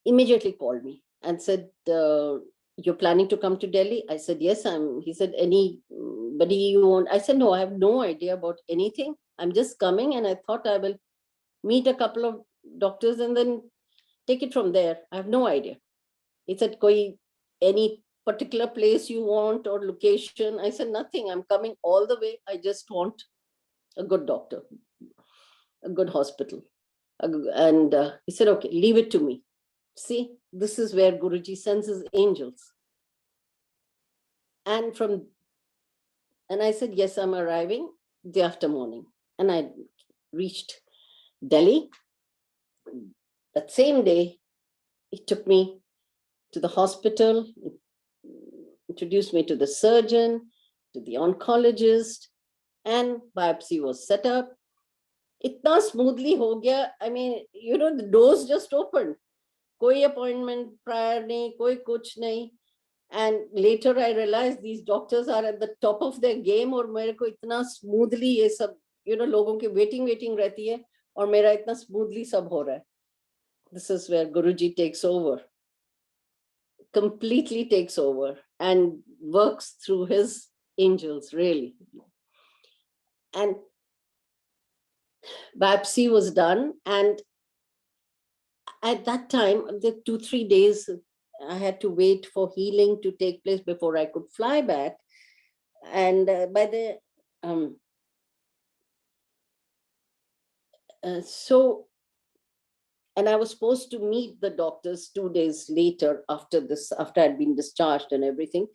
C: immediately called me and said, you're planning to come to Delhi? I said, yes, he said, anybody you want? I said, no, I have no idea about anything. I'm just coming, and I thought I will meet a couple of doctors and then take it from there. I have no idea. He said, any particular place you want or location? I said, nothing. I'm coming all the way. I just want a good doctor, a good hospital. And he said, okay, leave it to me. See, this is where Guruji sends his angels. And I said, yes, I'm arriving day after morning. And I reached Delhi. That same day, he took me to the hospital, introduced me to the surgeon, to the oncologist, and biopsy was set up. Itna smoothly ho gaya. I mean, you know, the doors just opened. Koi appointment prior nahi, koi kuch nahi. And later I realized these doctors are at the top of their game, और मेरे को इतना smoothly ये सब, you know, लोगों की waiting रहती है, और मेरा इतना smoothly सब हो रहा है. This is where Guruji takes over, completely takes over, and works through his angels, really. And biopsy was done, and at that time, the 2-3 days, I had to wait for healing to take place before I could fly back. And by the and I was supposed to meet the doctors 2 days later after I'd been discharged and everything,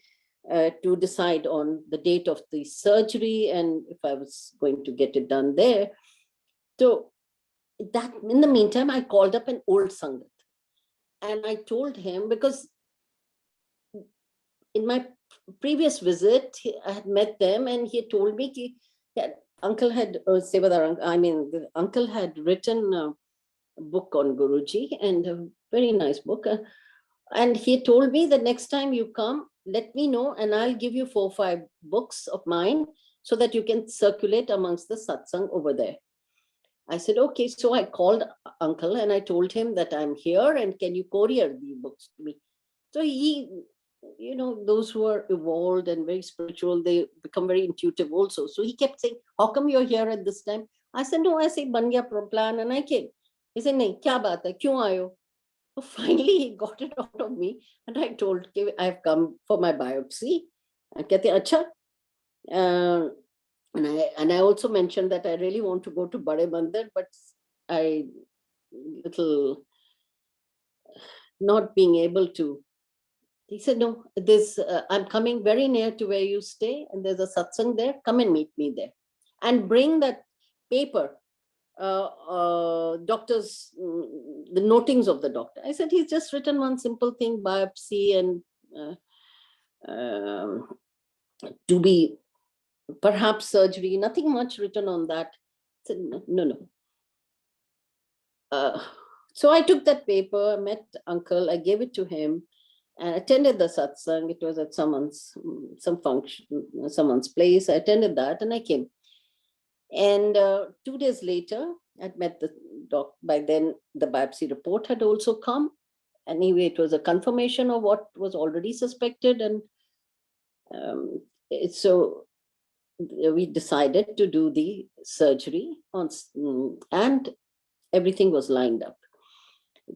C: to decide on the date of the surgery and if I was going to get it done there. So that, in the meantime, I called up an old Sangat. And I told him, because in my previous visit, I had met them, and he had told me that uncle had, the uncle had written a book on Guruji, and a very nice book. And he told me that next time you come, let me know, and I'll give you 4 or 5 books of mine so that you can circulate amongst the satsang over there. I said, okay. So I called uncle and I told him that I'm here and can you courier the books to me? So he, those who are evolved and very spiritual, they become very intuitive also. So he kept saying, how come you're here at this time? I said, no, I say, ban gaya plan, and I came. He said, nahi, kya baat hai? Kyun aayo? So finally he got it out of me and I told him, I've come for my biopsy. And kehte, acha. And I also mentioned that I really want to go to Bade Mandir, but I little not being able to. He said, no, I'm coming very near to where you stay and there's a satsang there. Come and meet me there and bring that paper, doctor's, the notings of the doctor. I said, he's just written one simple thing, biopsy and to be perhaps surgery, nothing much written on that. I said, no. So I took that paper, met uncle, I gave it to him and attended the satsang. It was at someone's place. I attended that and I came. And 2 days later, I'd met the doc. By then, the biopsy report had also come. Anyway, it was a confirmation of what was already suspected. And so we decided to do the surgery and everything was lined up.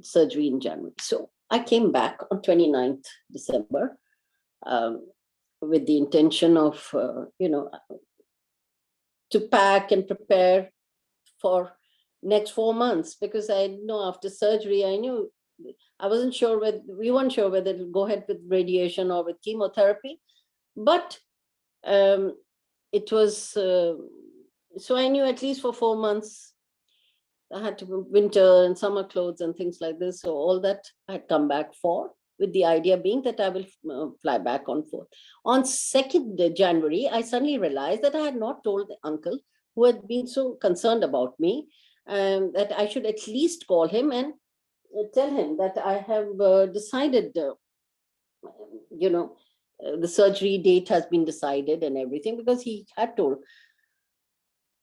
C: Surgery in January. So I came back on 29th December with the intention of, to pack and prepare for next 4 months, because I know after surgery, we weren't sure whether it'll go ahead with radiation or with chemotherapy, but it was, so I knew at least for 4 months I had to winter and summer clothes and things like this. So all that I had come back for, with the idea being that I will fly back on 4th. On 2nd January, I suddenly realized that I had not told the uncle who had been so concerned about me, that I should at least call him and tell him that I have decided, the surgery date has been decided and everything, because he had told.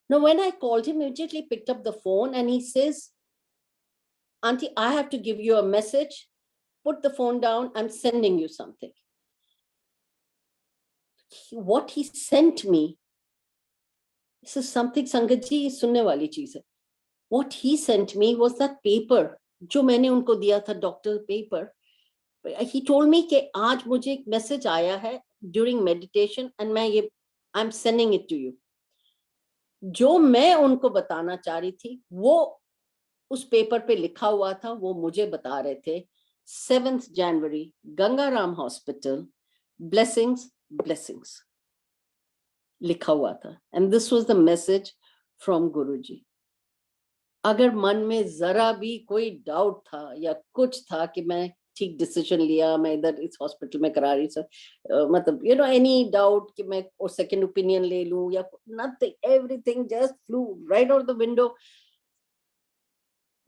C: Now, when I called him, he immediately picked up the phone and he says, Auntie, I have to give you a message. Put the phone down. I'm sending you something. What he sent me, this is something, Sangat ji, sunne wali cheez hai. What he sent me was that paper, jo maine unko diya tha, doctor paper. He told me कि आज मुझे एक message आया है during meditation and I'm sending it to you. जो मैं उनको बताना चाह रही थी वो उस पेपर पे लिखा हुआ था, वो मुझे बता रहे थे. 7th January, Gangaram Hospital, blessings लिखा हुआ था. And this was the message from Guruji. अगर मन में जरा भी कोई डाउट था या कुछ था कि मैं ठीक डिसीजन लिया, मैं इधर इस हॉस्पिटल में करा रही, मतलब एनी डाउट कि मैं और सेकंड ओपिनियन ले लूं या nothing, everything just flew right out the window.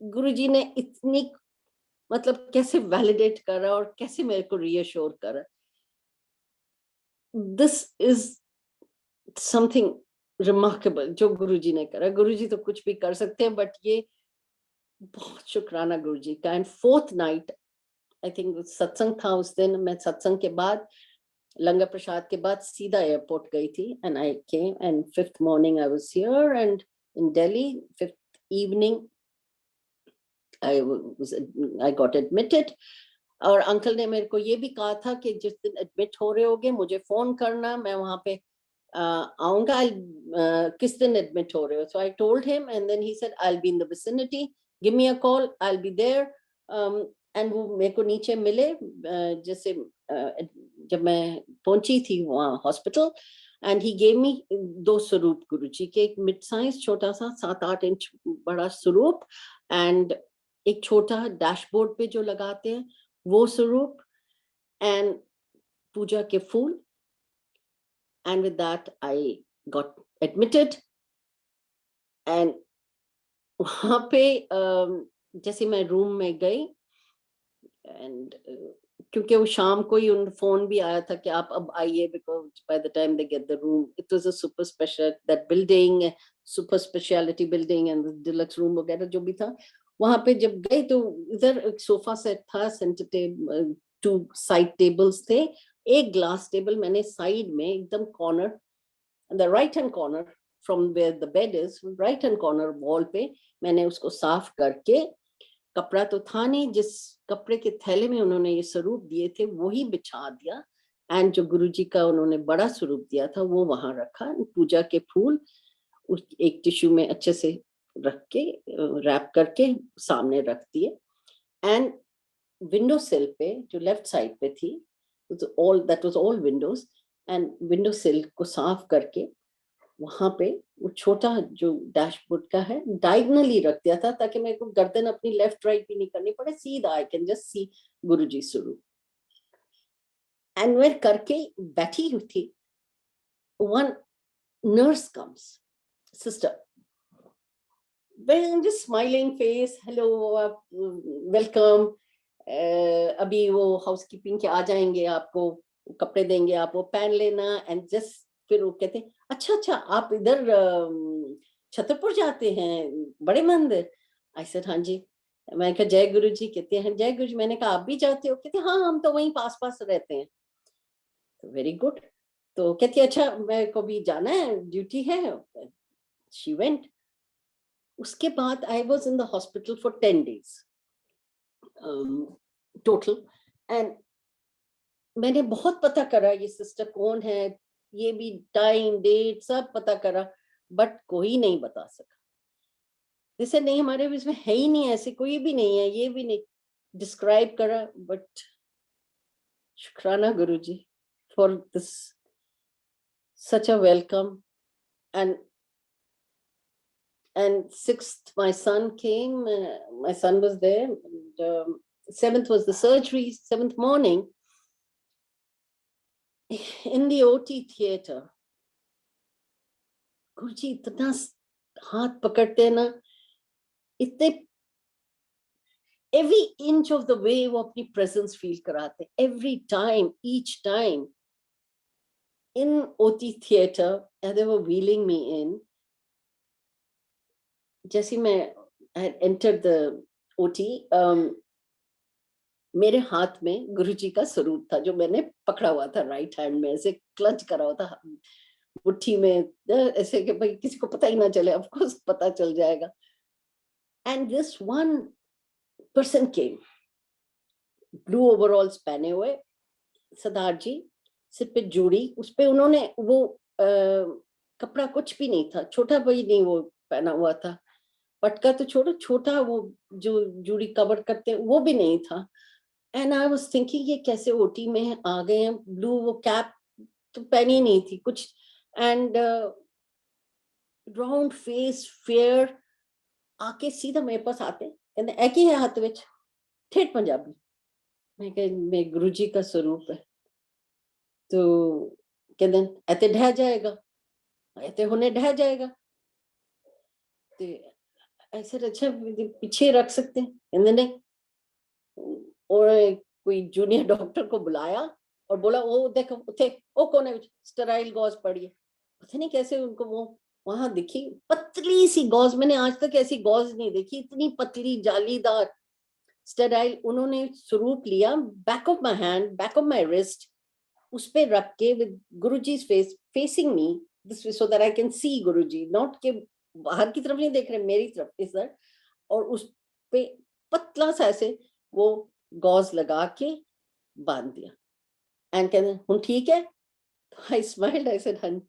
C: गुरुजी ने इतनी मतलब कैसे वैलिडेट करा और कैसे मेरे को रीअश्योर करा. दिस इज समथिंग रिमार्केबल जो गुरुजी ने करा. गुरुजी तो कुछ भी कर सकते हैं, बट ये बहुत शुक्राना गुरुजी का. And 4th night, I think सत्संग था उस दिन. मैं सत्संग के बाद, लंगर प्रसाद के बाद सीधा एयरपोर्ट गई थी. And I came and 5th morning I was here and in Delhi. 5th evening I got admitted. और अंकल ने मेरे को ये भी कहा था कि जिस दिन एडमिट हो रहे होगे मुझे फोन करना, मैं वहां पे आऊंगा. किस दिन एडमिट हो रहे हो? So I told him and then he said I'll be in the vicinity, give me a call, I'll be there. And वो मेरे को नीचे मिले जैसे जब मैं पहुंची थी वहाँ hospital. And he gave me 2 स्वरूप गुरुजी के, एक मिड साइज छोटा सा 7-8 इंच बड़ा स्वरूप and एक छोटा डैशबोर्ड पे जो लगाते हैं वो स्वरूप, एंड पूजा के फूल. And with that I got admitted. And वहां पे जैसे मैं रूम में गई एंड क्योंकि वो शाम को ही उन फोन भी आया था कि आप अब आइए, because by the time they get the room, it was a super special that building, super speciality building and deluxe room वगैरह जो भी था। वहां पे जब गए तो इधर एक सोफा सेट था, सेंटर टेबल, 2 साइड टेबल्स थे, एक ग्लास टेबल मैंने साइड में एकदम corner, the right hand corner from where the bed is, right hand corner wall पे मैंने उसको साफ करके, कपड़ा तो था नहीं, जिस कपड़े के थैले में उन्होंने ये स्वरूप दिए थे वही बिछा दिया, एंड जो गुरुजी का उन्होंने बड़ा स्वरूप दिया था वो वहां रखा, पूजा के फूल उस एक टिश्यू में अच्छे से रख के रैप करके सामने रख दिए, एंड विंडो सिल पे जो लेफ्ट साइड पे थी, all that was all Windows, and window सिल को साफ करके वहां पे वो छोटा जो डैशबोर्ड का है डायगनली रख दिया था, ताकि मेरे को गर्दन अपनी लेफ्ट राइट भी नहीं करनी पड़े, सीधा आई कैन जस्ट सी गुरुजी स्वरूप। एंड वेर करके बैठी हुई थी, one nurse comes, sister, just smiling face, hello, welcome, अभी वो हाउसकीपिंग के आ जाएंगे, आपको कपड़े देंगे, आप वो पहन लेना, एंड जस्ट फिर वो कहते अच्छा अच्छा आप इधर छतरपुर जाते हैं बड़े मंदिर? आई सेड हाँ जी। मैं कहा जय गुरु जी? कहते हैं जय गुरु जी। मैंने कहा आप भी जाते हो? कहते हाँ हम तो वहीं पास पास रहते हैं। Very good. तो कहती अच्छा मेरे को भी जाना है, ड्यूटी है। She went. उसके बाद I was in the hospital for 10 days total, and मैंने बहुत पता करा ये सिस्टर कौन है, ये भी टाइम डेट सब पता करा, बट कोई नहीं बता सका। जैसे नहीं हमारे बीच में है ही नहीं, ऐसे कोई भी नहीं है, ये भी नहीं डिस्क्राइब करा, बट शुक्राना Guruji for this such a welcome. And 6th my son came, my son was there, and 7th was the surgery, 7th morning in the OT theater. गुरुजी इतना हाथ पकड़ते हैं ना, इतने every inch of the way वो अपनी presence feel कराते, every time, each time in OT theater, and they were wheeling me in. जैसे मैं had entered the OT, मेरे हाथ में गुरुजी का स्वरूप था जो मैंने पकड़ा हुआ था राइट हैंड में, ऐसे क्लच करा हुआ था मुट्ठी में, ऐसे कि भाई किसी को पता ही ना चले, ऑफ कोर्स पता चल जाएगा। And this one person came, blue ओवरऑल्स पहने हुए, सरदार जी, सिर पे जूड़ी, उस पे उन्होंने वो कपड़ा कुछ भी नहीं था, छोटा भाई नहीं वो पहना हुआ था, पटका तो छोड़ो, छोटा वो जो जूड़ी कवर करते वो भी नहीं था। एंड आई वाज थिंकिंग ये कैसे ओटी में आ गए हैं, ब्लू वो कैप तो पहनी नहीं थी कुछ, एंड राउंड फेस, फेयर, आके सीधा मेरे पास आते, कहते एक ही है हाथ विच, ठेठ पंजाबी। मैं कह मैं गुरुजी का स्वरूप है, तो कहते ऐते ढह जाएगा, ऐते होने ढह जाएगा, तो ऐसे अच्छा पीछे रख सकते हैं? कहते नहीं। और कोई जूनियर डॉक्टर को बुलाया और बोला वो देखो उठे, वो कौन है, स्टेराइल गॉज पड़ी है। पता नहीं कैसे उनको वो वहां दिखी, पतली सी गॉज, मैंने आज तक ऐसी गॉज नहीं देखी, इतनी पतली जालीदार स्टेराइल। उन्होंने स्वरूप लिया, back of my hand, back of my wrist, उस पे रख के with Guruji's face facing me this way, so that I can see Guruji, not के बाहर की तरफ नहीं देख रहे, मेरी तरफ इधर, और उस पे पतला सा ऐसे वो गॉज लगा के बांध दिया। एंड कहते हूँ ठीक है, आई स्माइल्ड, आई सेड हाँ।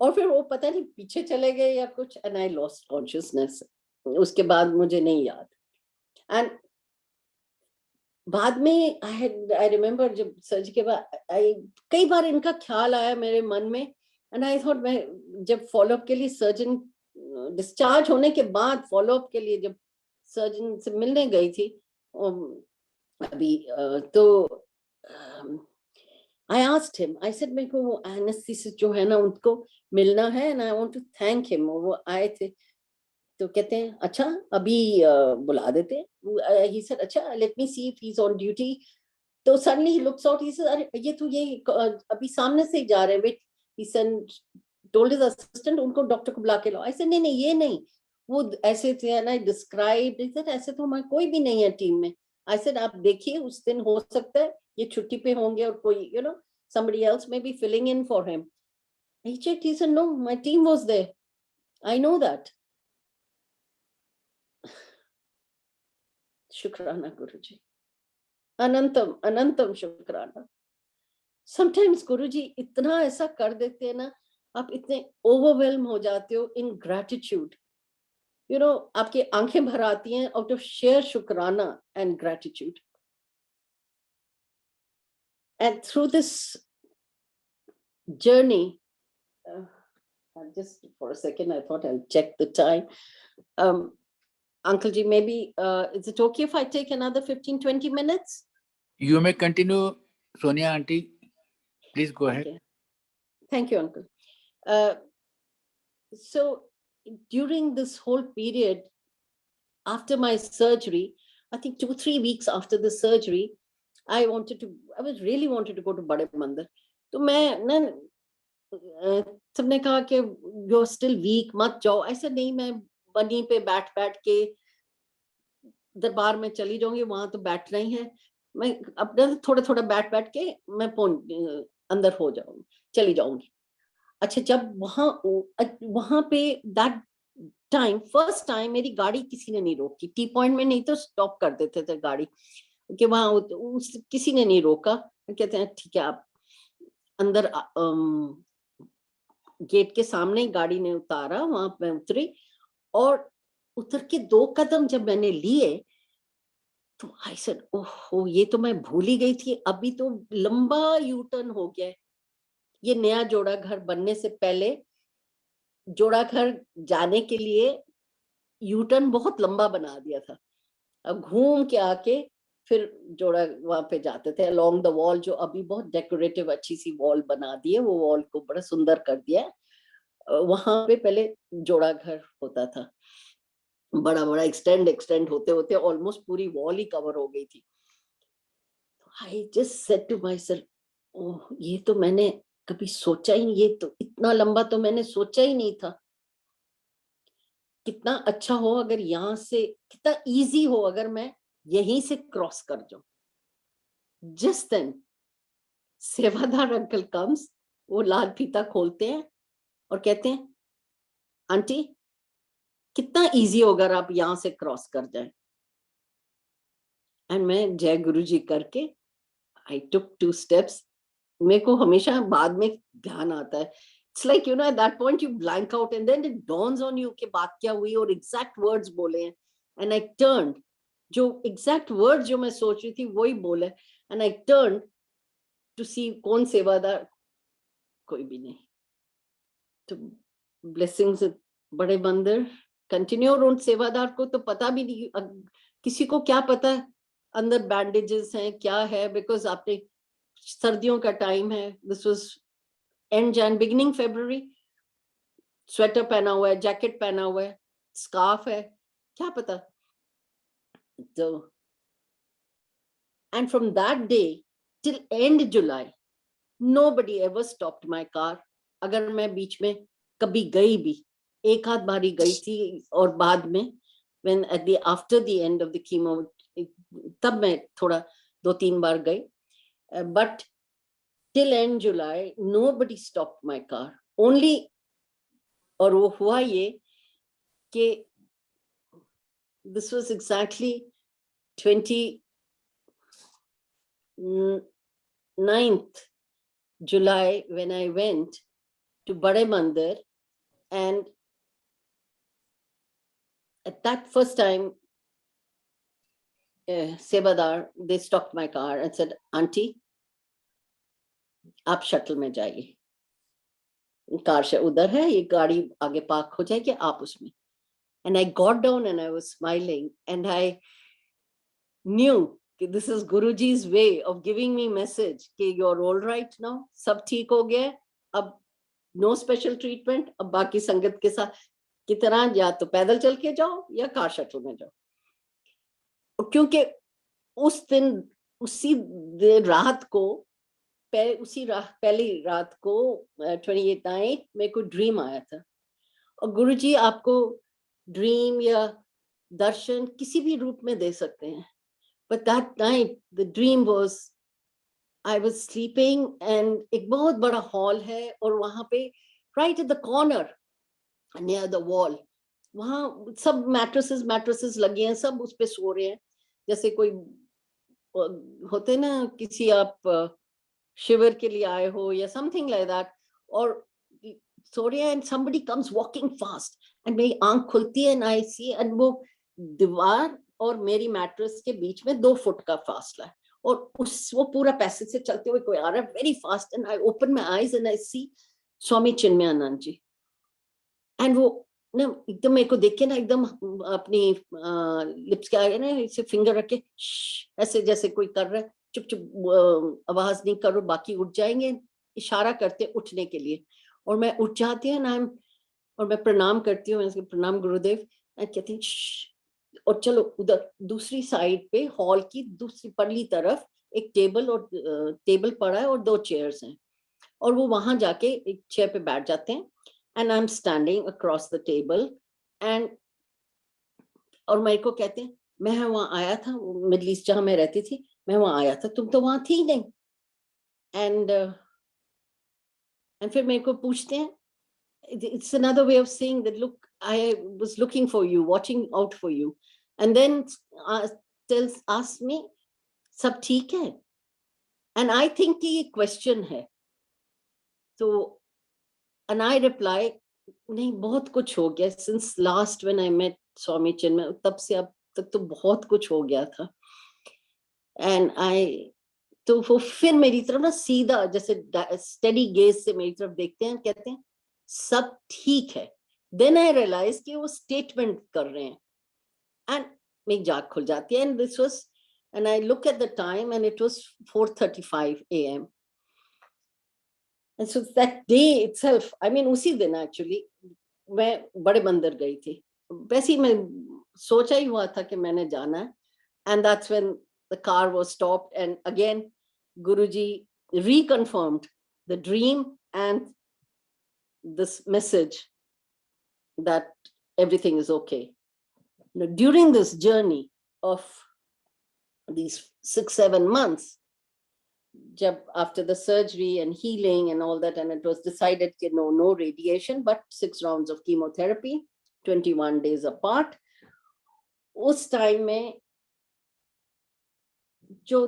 C: और फिर वो पता नहीं पीछे चले गए या कुछ, एंड आई लॉस्ट कॉन्शियसनेस। उसके बाद मुझे नहीं याद। एंड बाद में आई रिमेम्बर जब सर्जरी के बाद कई बार इनका ख्याल आया मेरे मन में, एंड आई थॉट मैं जब फॉलोअप के लिए सर्जन डिस्चार्ज होने के बाद फॉलोअप के लिए जब सर्जन से मिलने गई थी अभी, तो I asked him, I said मेरे को वो एनेस्थीसिस्ट जो है ना उनको मिलना है, and I want to thank him. वो आए थे तो कहते हैं अच्छा अभी बुला देते। ही सेड अच्छा let me see if he is on duty, तो suddenly he looks out, he says, अरे ये तो ये अभी सामने से ही जा रहे हैं, wait, he told his assistant, उनको डॉक्टर को बुला के लाओ. I said, नहीं ये नहीं, वो ऐसे थे, and I described, he said, ऐसे तो हमारा कोई भी नहीं है टीम में. I said, आप देखिए, उस दिन हो सकता है ये छुट्टी पे होंगे और कोई, somebody else may be filling in for him. He checked, he said, no, my team was there. I know that. Shukrana, Guruji. Anantam, Anantam Shukrana. Sometimes Guruji इतना ऐसा कर देते हैं ना, आप इतने overwhelm हो जाते हो in gratitude. आपकी आंखें भर आती हैं out of sheer शुक्राना and gratitude. And through this journey, just for a second, I thought I'll check the time. Uncle Ji, maybe is it okay if I take another 15-20 minutes?
B: You may continue, Sonia Aunty. Please go ahead.
C: Okay. Thank you, Uncle. So during this whole period, after my surgery, I think 2-3 weeks after the surgery, I really wanted to go to Bade Mandir. तो मैं सबने कहा कि you're still weak, मत जाओ. ऐसा नहीं, मैं बनी पे बैठ के दरबार में चली जाऊंगी, वहां तो बैठना ही है. मैं अपना थोड़ा बैठ के मैं अंदर हो जाऊंगी, चली जाऊंगी. अच्छा, जब वहां पे that time, first time मेरी गाड़ी किसी ने नहीं रोकी. टी पॉइंट में नहीं तो स्टॉप कर देते थे गाड़ी, कि वहां किसी ने नहीं रोका. कहते हैं ठीक है, आप अंदर गेट के सामने ही गाड़ी ने उतारा, वहां पे उतरी, और उतर के 2 कदम जब मैंने लिए तो आई सेड, ओहो, ये तो मैं भूल ही गई थी, अभी तो लंबा यू टर्न हो गया है. ये नया जोड़ा घर बनने से पहले जोड़ा घर जाने के लिए यू टर्न बहुत लंबा बना दिया था. अब घूम के आके फिर जोड़ा वहां पे जाते थे अलोंग द वॉल, जो अभी बहुत डेकोरेटिव अच्छी सी वॉल बना दी है, वो वॉल को बड़ा सुंदर कर दिया है. वहां पे पहले जोड़ा घर होता था, बड़ा एक्सटेंड होते ऑलमोस्ट पूरी वॉल ही कवर हो गई थी. I just said to myself, oh, ये तो मैंने कभी सोचा ही नहीं, ये तो इतना लंबा तो मैंने सोचा ही नहीं था. कितना अच्छा हो अगर यहाँ से, कितना इजी हो अगर मैं यहीं से क्रॉस कर जाऊं. जस्ट देन सेवादार अंकल कम्स, वो लाल फीता खोलते हैं और कहते हैं, आंटी कितना इजी होगा अगर आप यहां से क्रॉस कर जाए. एंड मैं जय गुरु जी करके आई टुक 2 steps. मेरे को हमेशा बाद में ध्यान आता है. It's like, at that point you blank out and then it dawns on you कि बात क्या हुई और exact words बोले हैं. And I turned, जो exact words जो मैं सोच रही थी वही बोले. And I turned to see कौन सेवादार, कोई भी नहीं. तो blessings बड़े मंदिर कंटिन्यू. और उन सेवादार को तो पता भी नहीं, किसी को क्या पता अंदर बैंडेजेस हैं क्या है, बिकॉज आपने सर्दियों का टाइम है. This was and Jain beginning February. Sweater पहना हुआ है, जैकेट पहना हुआ है, स्कार्फ है, क्या पता. तो and from that day till and July nobody ever stopped my car. अगर मैं बीच में कभी गई भी, एक आध बारी गई थी, और बाद में when at the after the end of the chemo, तब मैं थोड़ा 2-3 बार गई. But till end July nobody stopped my car. Only, और वो हुआ ये कि this was exactly 29th July when I went to Bade Mandir. And at that first time, Sebadar, they stopped my car and said, Aunty, आप shuttle में जाइए, car से उधर है, ये गाड़ी आगे पार्क हो जाएगी, आप उसमें. And I got down and I was smiling and I knew that this is Guruji's way of giving me message कि you're all right now, सब ठीक हो गया, अब नो स्पेशल ट्रीटमेंट. अब बाकी संगत के साथ की तरह या तो पैदल चल के जाओ या कार शटल में जाओ. क्योंकि उस दिन उसी रात को पहली रात को 28th नाइट मेरे को ड्रीम आया था। और गुरुजी आपको ड्रीम या दर्शन किसी भी रूप में दे सकते हैं, but that night the dream was I was sleeping and एक बहुत बड़ा हॉल है और वहां पे right at the corner near the wall वहां सब मैट्रेसेस लगे हैं, सब उस पे सो रहे हैं, जैसे कोई होते ना किसी आप शिविर के लिए आए हो या समथिंग लाइक दैट, और सो रहे हैं and somebody comes walking fast and मेरी आंख खुलती है एंड आई सी एंड वो दीवार और मेरी मैट्रेस के बीच में 2 फुट का फासला है और वो पूरा पैसेज से चलते हुए कोई आ रहा है very fast and I open my eyes and I see Swami Chinmayananda ji. And वो ना एकदम मेरे को देख के ना एकदम अपनी लिप्स के आगे ना ऐसे फिंगर रख के ऐसे जैसे कोई कर रहा है, चुप चुप आवाज नहीं करो बाकी उठ जाएंगे, इशारा करते उठने के लिए। और मैं उठ जाती हूँ ना और मैं प्रणाम करती हूँ, प्रणाम गुरुदेव, कहती हूँ और चलो उधर दूसरी साइड पे हॉल की दूसरी परली तरफ एक टेबल पड़ा है और 2 चेयर्स हैं और वो वहां जाके एक चेयर पे बैठ जाते हैं and I'm standing across the table and और मेरे को कहते हैं मैं वहां आया था, मिडिल ईस्ट जहां मैं रहती थी, मैं वहां आया था, तुम तो वहां थी नहीं। एंड फिर मेरे को पूछते हैं, it's another way of saying that look I was looking for you, watching out for you, and then asks me सब ठीक है, and I think कि ये क्वेश्चन है, तो and I reply नहीं बहुत कुछ हो गया since last when I met स्वामी चिन्मय, तब से अब तक तो बहुत कुछ हो गया था। एंड तो वो फिर मेरी तरफ ना सीधा जैसे स्टेडी गेज से मेरी तरफ देखते हैं, कहते हैं सब ठीक है। देन आई रियलाइज कि वो स्टेटमेंट कर रहे हैं एंड मेरी जाग खुल जाती है and this was and I look at the time and it was 4:35 AM and so that day itself I mean उसी दिन एक्चुअली मैं बड़े मंदिर गई थी, वैसे ही मैं सोचा ही हुआ था कि मैंने जाना है। And that's when the car was stopped and again Guruji reconfirmed the dream and this message that everything is okay. Now, during this journey of these 6-7 months, jab after the surgery and healing and all that, and it was decided that no radiation but 6 rounds of chemotherapy 21 days apart, उस time में जो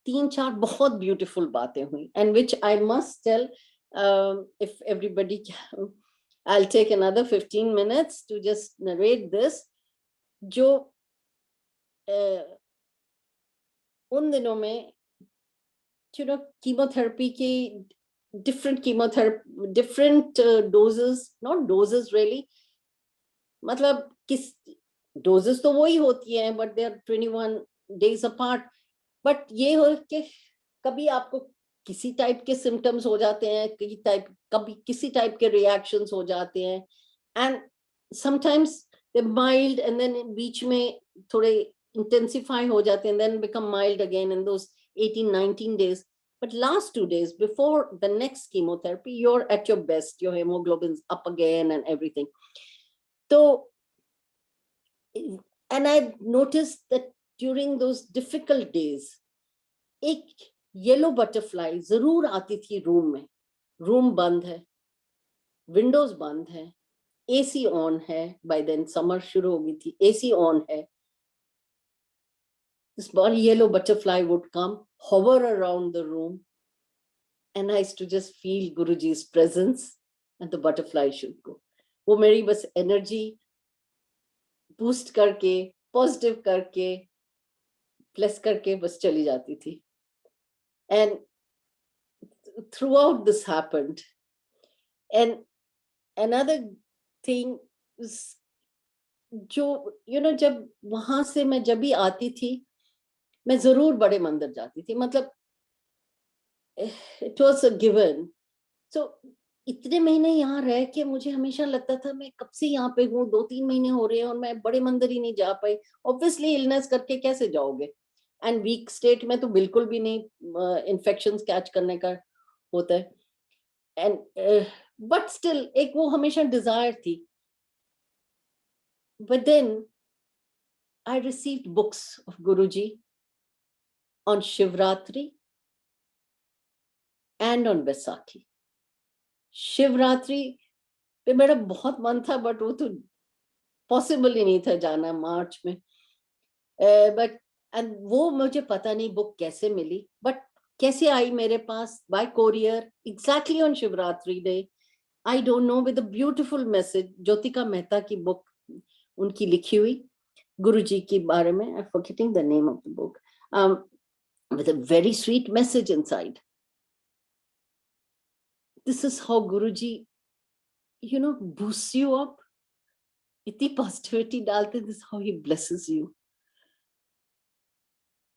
C: 3-4 बहुत beautiful बातें हुई and which I must tell, if everybody I'll take another 15 minutes to just narrate this. जो उन दिनों में chemotherapy की different doses, not doses really, मतलब किस doses तो वही होती हैं but they are 21 days apart, but ये हो कि कभी आपको किसी टाइप के सिम्टम्स हो जाते हैं, कभी किसी टाइप के रिएक्शंस हो जाते हैं and sometimes they mild and then बीच में थोड़े इंटेंसिफाई हो जाते हैं, then become mild again in those 18-19 days. But last 2 days before the next chemotherapy, you're at your best, your hemoglobin's up again and everything. So, and I noticed that during those difficult days, एक yellow butterfly जरूर आती थी room में। Room बंद है, Windows बंद है, AC on है, बाय देन समर शुरू हो गई थी, एसी ऑन है। This yellow butterfly would come, hover around the room, and I used to just feel Guruji's presence and the butterfly should go. वो मेरी बस एनर्जी बूस्ट करके, पॉजिटिव करके, प्लस करके बस चली जाती थी। And throughout this happened. And another thing is, जो जब वहां से मैं जब भी आती थी, मैं जरूर बड़े मंदिर जाती थी, मतलब it was a given. So इतने महीने यहाँ रह के मुझे हमेशा लगता था मैं कब से यहाँ पे हूँ, 2-3 महीने हो रहे हैं और मैं बड़े मंदिर ही नहीं जा पाई। ऑब्वियसली इलनेस करके कैसे जाओगे, एंड वीक स्टेट में तो बिल्कुल भी नहीं इन्फेक्शंस कैच करने का होता है. एंड बट स्टिल एक वो हमेशा डिजायर थी. But then I received books of Guruji on Shivratri and on Vaisakhi. Shivratri पे मेरा बहुत मन था, बट वो तो पॉसिबल ही नहीं था जाना मार्च में. बट एंड वो मुझे पता नहीं बुक कैसे मिली, बट कैसे आई मेरे पास by courier exactly on Shivratri day. I don't know, with a beautiful message. Jyotika Mehta की बुक उनकी लिखी हुई गुरुजी के बारे में. I'm forgetting the name of the book. With a very sweet message inside. This is how Guruji, boosts you up. इतनी positivity डालते. This is how he blesses you.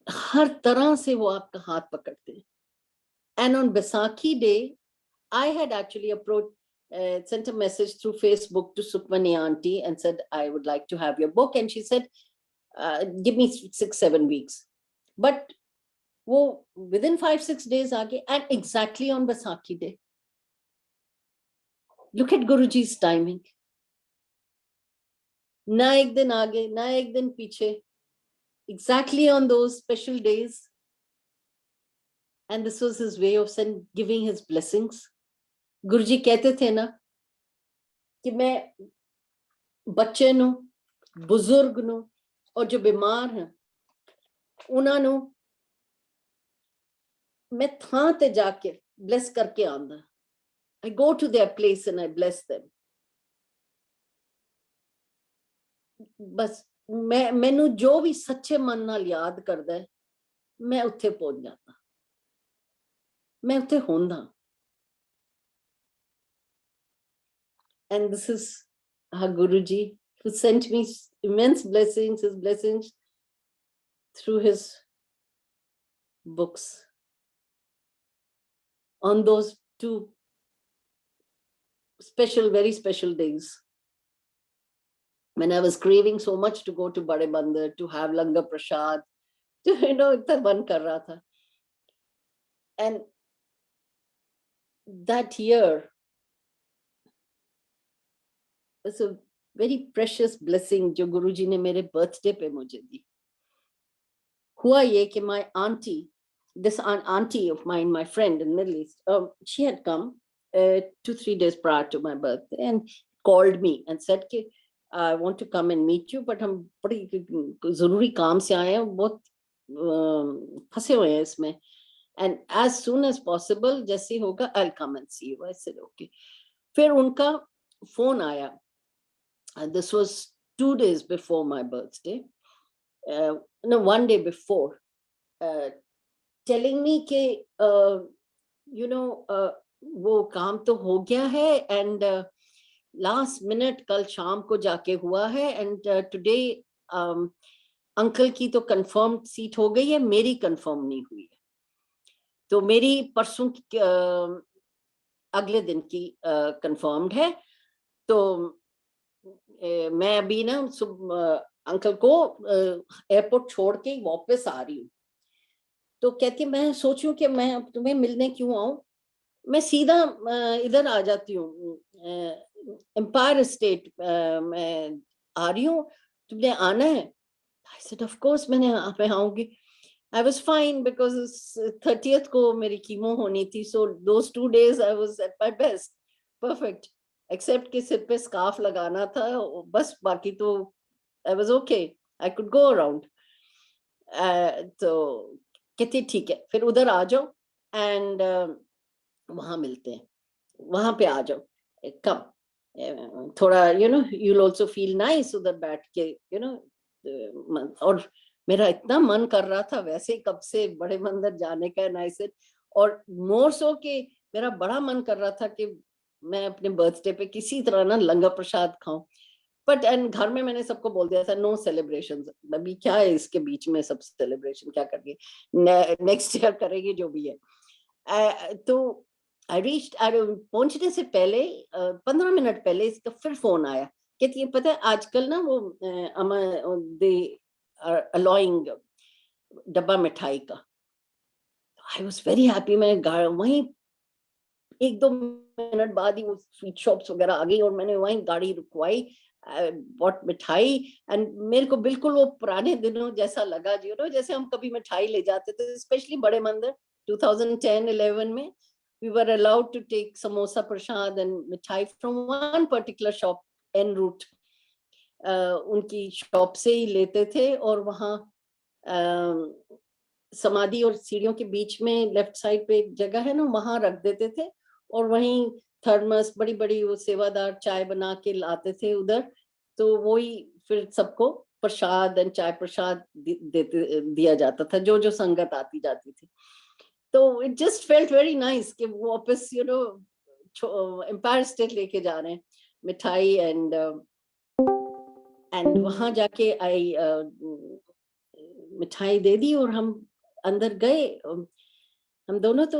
C: हर तरह से वो आपका हाथ पकड़ते हैं. And on Baisakhi day, I had actually sent a message through Facebook to Sonia Aunty and said, I would like to have your book. And she said, give me 6-7 weeks. But वो within 5-6 days आगे, and exactly on Baisakhi day. Look at Guruji's timing. ना एक दिन आगे, ना एक दिन पीछे. Exactly on those special days. And this was his way of giving his blessings. Guruji कहते थे ना कि मैं बच्चे नु, बुजुर्ग नु और जो बीमार हैं उन्होंने मैं थां ते जाके bless करके आंदा. I go to their place and I bless them. बस मैनू जो भी सच्चे मन नाल याद करदा है मैं उत्थे पहुंच जाता, मैं उत्थे होंदा. And this is our Guruji, who sent me immense blessings, his blessings through his books on those 2 special, very special days. When I was craving so much to go to Bade Bandar, to have Langar Prasad, itna man kar raha tha. And that year was a very precious blessing जो गुरुजी ने मेरे birthday पे मुझे दी. हुआ ये कि my auntie, this auntie of mine, my friend in Middle East, she had come 2-3 days prior to my birthday and called me and said कि I want to come and meet you, but हम बड़ी जरूरी काम से आए हैं, बहुत फंसे हुए हैं इसमें. And as soon as possible, जैसे होगा, I'll come and see you. I said okay. फिर उनका फोन आया. This was 2 days before my birthday. No, 1 day before, telling me कि वो काम तो हो गया है and last minute कल शाम को जाके हुआ है and today अंकल की तो confirmed seat हो गई है, मेरी confirm नहीं हुई है. तो मेरी परसों अगले दिन की confirmed है. तो मैं अभी ना अंकल को एयरपोर्ट छोड़ के वापस आ रही हूँ. तो कहती मैं सोचूं कि मैं तुम्हें मिलने क्यों आऊं, मैं सीधा इधर आ जाती हूँ, एम्पायर स्टेट मैं आ रही हूँ, तुमने आना है. I said of course मैं आऊंगी. I was fine because 30th को मेरी कीमो होनी थी, so those 2 days I was at my best, perfect, except कि सिर पे स्कार्फ लगाना था, बस बाकी तो I was okay, I could go around. तो कहती ठीक है, फिर उधर आ जाओ and वहां मिलते हैं, वहां पे आ जाओ, कम थोड़ा you'll also feel nice उधर बैठ के और मेरा इतना मन कर रहा था वैसे कब से बड़े मंदिर जाने का. नाइस. और मोर सो कि मेरा बड़ा मन कर रहा था कि मैं अपने बर्थडे पे किसी तरह ना लंगर प्रसाद खाऊं. बट एंड घर में मैंने सबको बोल दिया था नो सेलिब्रेशंस, अभी क्या है इसके बीच में सब सेलिब्रेशन क्या करेंगे, नेक्स्ट ईयर करेंगे जो भी है. तो आई रीच्ड, पहुंचने से पहले 15 मिनट पहले इसका फिर फोन आया. कहती है पता है आजकल ना वो दे allowing डब्बा मिठाई का। I was very happy. मैं वहीं 1-2 मिनट बाद ही वो स्वीट शॉप्स वगैरह आ गई और मैंने वहीं गाड़ी रुकवाई, बॉट मिठाई। एंड मेरे को बिल्कुल वो पुराने दिनों जैसा लगा, जैसे हम कभी मिठाई ले जाते थे, स्पेशली बड़े मंदिर 2010-11 में we were allowed to take samosa prasad and mithai from one particular shop en route. उनकी शॉप से ही लेते थे और वहाँ समाधि और सीढ़ियों के बीच में लेफ्ट साइड पे एक जगह है ना, वहां रख देते थे और वहीं थर्मस बड़ी बड़ी वो सेवादार चाय बना के लाते थे उधर। तो वही फिर सबको प्रसाद और चाय प्रसाद दिया जाता था, जो जो संगत आती जाती थी। तो it just felt very nice कि वो वापस एम्पायर स्टेट लेके जा रहे हैं मिठाई। एंड वहां जाके आई मिठाई दे दी और हम अंदर गए। हम दोनों तो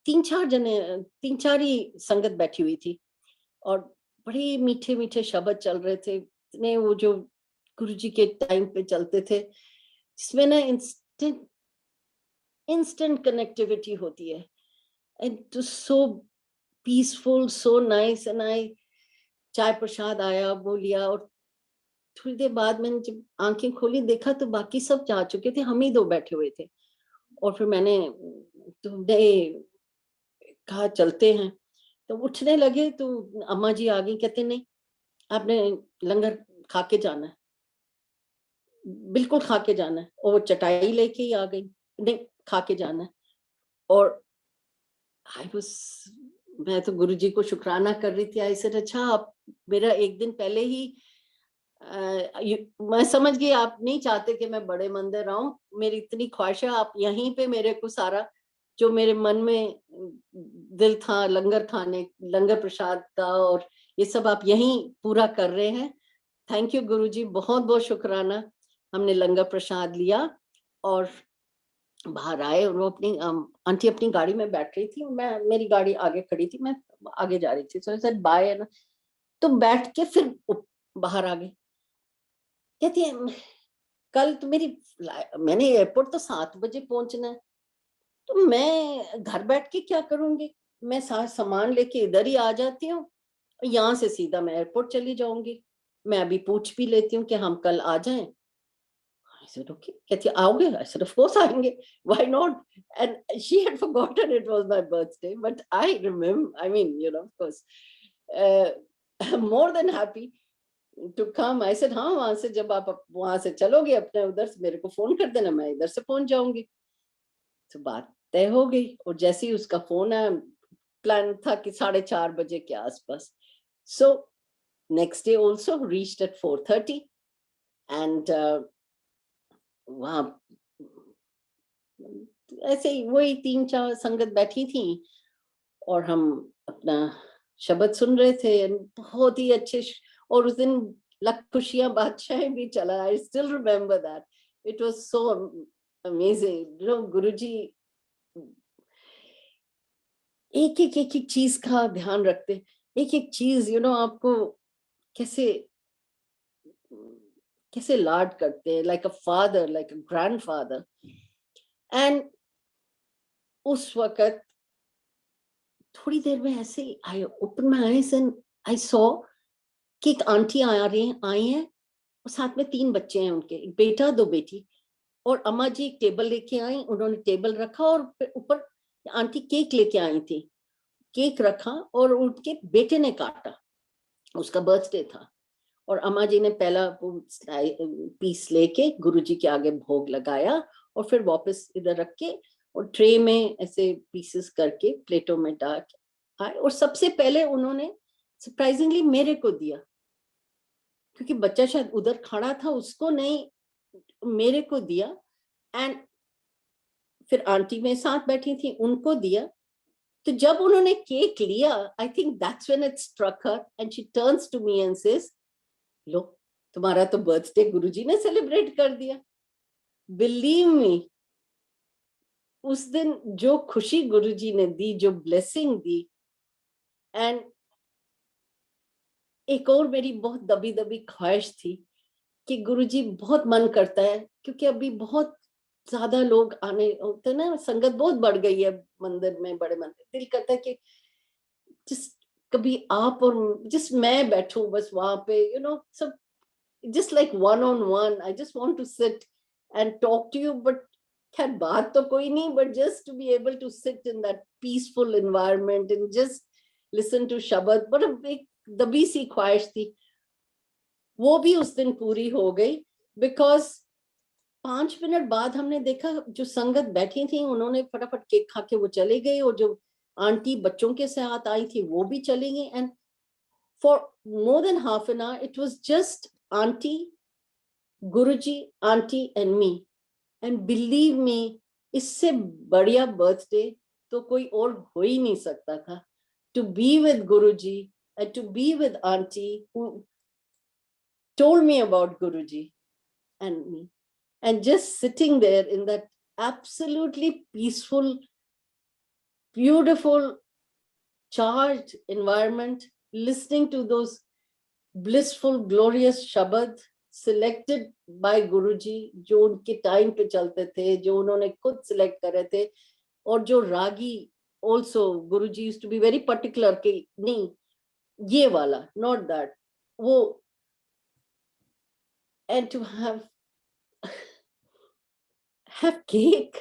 C: 3-4 ही संगत बैठी हुई थी और बड़े मीठे मीठे शब्द चल रहे थे, इतने वो जो गुरुजी के टाइम पे चलते थे, जिसमें ना इंस्टेंट कनेक्टिविटी होती है। And to so peaceful, so nice. And I चाय प्रसाद आया, वो लिया और थोड़ी देर बाद मैंने जब आंखें खोली देखा तो बाकी सब जा चुके थे, हम ही 2 बैठे हुए थे। और फिर मैंने कहा चलते हैं, तो उठने लगे तो अम्मा जी आ गई, कहते नहीं आपने लंगर खा के जाना है, बिल्कुल खा के जाना है। और वो चटाई लेके ही आ गई, नहीं खा के जाना है। और मैं तो गुरुजी को शुक्राना कर रही थी। आई सेड अच्छा आप मेरा एक दिन पहले ही मैं समझ गई आप नहीं चाहते कि मैं बड़े मंदिर आऊं, मेरी इतनी ख्वाहिश है आप यहीं पे मेरे को सारा जो मेरे मन में दिल था लंगर खाने, लंगर प्रसाद का और ये सब आप यहीं पूरा कर रहे हैं। थैंक यू गुरुजी, बहुत बहुत शुक्राना। हमने लंगर प्रसाद लिया और बाहर आए और वो अपनी आंटी अपनी गाड़ी में बैठ रही थी, मैं मेरी गाड़ी आगे खड़ी थी, मैं आगे जा रही थी। सो सर बाय ना, तो बैठ के फिर बाहर आ गई। कहती है कल तो मैंने एयरपोर्ट तो 7 बजे पहुंचना है, तो मैं घर बैठ के क्या करूंगी, मैं सारा सामान लेके इधर ही आ जाती हूँ, यहाँ से सीधा मैं एयरपोर्ट चली जाऊंगी, मैं अभी पूछ भी लेती हूँ कि हम कल आ जाएं। I said, okay. कहती आओगे? I said, of course आएंगे. Why not? And she had forgotten it was my birthday, but I remember. I mean, of course, more than happy to come. I said, हाँ वहां से जब आप वहां से चलोगे अपने उधर से मेरे को फोन कर देना, मैं इधर से पहुंच जाऊंगी। तो बात तय हो गई और जैसे ही उसका फोन आया, प्लान था कि 4:30 बजे के आसपास। So next day also reached at 4:30 and वहां ऐसे ही वही 3-4 संगत बैठी थी और हम अपना शब्द सुन रहे थे, बहुत ही अच्छे। और उस दिन लख खुशियां बादशाह भी चला। I still remember that, it was so amazing. Guruji एक एक चीज का ध्यान रखते, एक एक चीज आपको कैसे कैसे लाड करते हैं, like a father, like a grandfather. And उस वक्त थोड़ी देर में ऐसे आई open my eyes and I saw कि एक आंटी आई हैं और साथ में 3 बच्चे हैं उनके, एक बेटा 2 बेटी। और अम्मा जी एक टेबल लेके आई, उन्होंने टेबल रखा और ऊपर आंटी केक लेके आई थी, केक रखा और उनके बेटे ने काटा, उसका बर्थडे था। और अम्मा जी ने पहला पीस लेके गुरुजी के आगे भोग लगाया और फिर वापस इधर रख के और ट्रे में ऐसे पीसेस करके प्लेटों में डाल के आए। और सबसे पहले उन्होंने सरप्राइजिंगली मेरे को दिया, क्योंकि बच्चा शायद उधर खड़ा था, उसको नहीं, मेरे को दिया। एंड फिर आंटी मेरे साथ बैठी थी, उनको दिया। तो जब उन्होंने केक लिया, I think that's when it struck her and she turns to me and says, लो तुम्हारा तो बर्थडे गुरुजी ने सेलिब्रेट कर दिया। बिलीव मी, उस दिन जो खुशी गुरुजी ने दी, जो ब्लेसिंग दी। एंड एक और मेरी बहुत दबी दबी ख्वाहिश थी कि गुरुजी, बहुत मन करता है, क्योंकि अभी बहुत ज्यादा लोग आने होते ना, संगत बहुत बढ़ गई है मंदिर में, बड़े मंदिर, दिल करता है कि जिस कभी आप और जिस मैं बैठूं बस वहां पे, सब just like one on one. I just want to sit and talk to you, but खैर बात तो कोई नहीं, but just to be able to sit in that peaceful environment and just listen to शब्द, बड़ा एक दबी सी ख्वाहिश थी, वो भी उस दिन पूरी हो गई। बिकॉज 5 मिनट बाद हमने देखा जो संगत बैठी थी उन्होंने फटाफट केक खा के वो चले गए, और जो आंटी बच्चों के साथ आई थी वो भी चली गई। And for more than half an hour it was just aunty, Guruji, aunty and me. And believe me, इससे बढ़िया बर्थडे तो कोई और हो ही नहीं सकता था। To be with Guruji and to be with auntie who told me about Guruji and me, and just sitting there in that absolutely peaceful, beautiful, charged environment, listening to those blissful, glorious shabad selected by Guruji, जो उनके time पे चलते थे, जो उन्होंने खुद select करे थे, और जो रागी also Guruji used to be very particular कि नहीं ये वाला, not that, वो, and to have cake,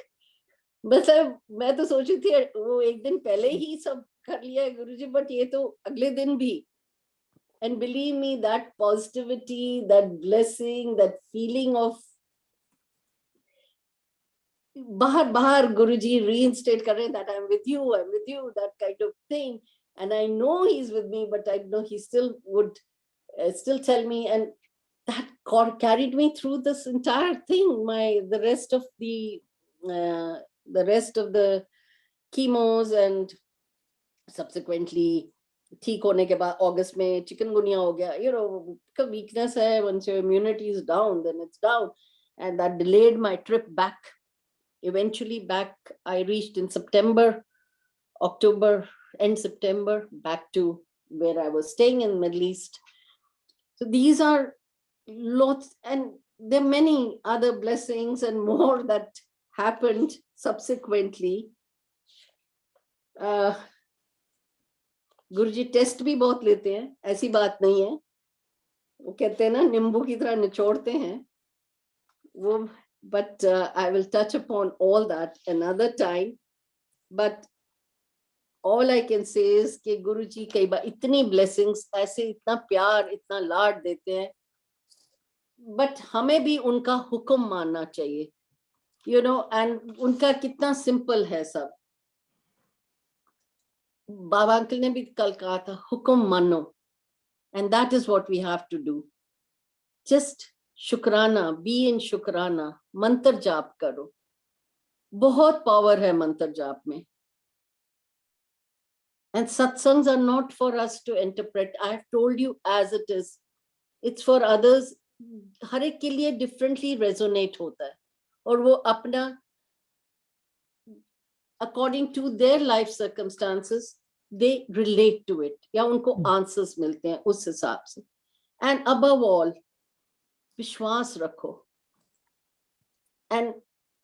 C: मतलब मैं तो सोची थी वो एक दिन पहले ही सब कर लिया है गुरुजी, बट ये तो अगले दिन भी। And believe me, that positivity, that blessing, that feeling of bahar Guruji reinstate kar rahe that I'm with you, that kind of thing. And I know he's with me, but I know he still would still tell me, and that carried me through this entire thing. The rest of the chemos, and subsequently ठीक होने के बाद अगस्त में chikungunya हो गया, weakness है, once your immunity is down, then it's down, and that delayed my trip back. Eventually back, I reached in October, end September, back to where I was staying in Middle East. So these are lots, and there are many other blessings and more that happened subsequently. Guruji test भी बहुत लेते हैं, ऐसी बात नहीं है, वो कहते हैं ना नींबू की तरह निचोड़ते हैं वो, but I will touch upon all that another time. But all I can say is कि गुरुजी कई बार इतनी blessings, ऐसे इतना प्यार, इतना लाड देते हैं, but हमें भी उनका हुक्म मानना चाहिए, and उनका कितना simple है सब। बाबा अंकल ने भी कल कहा था, हुक्म मानो, and that is what we have to do. Just शुक्राना, be in शुक्राना, मंत्र जाप करो, बहुत पावर है मंत्र जाप में। And satsangs are not for us to interpret. I have told you as it is. It's for others. हर एक के लिए differently resonate होता है, और वो अपना according to their life circumstances they relate to it, या उनको answers मिलते हैं उस हिसाब से। And above all, विश्वास रखो। And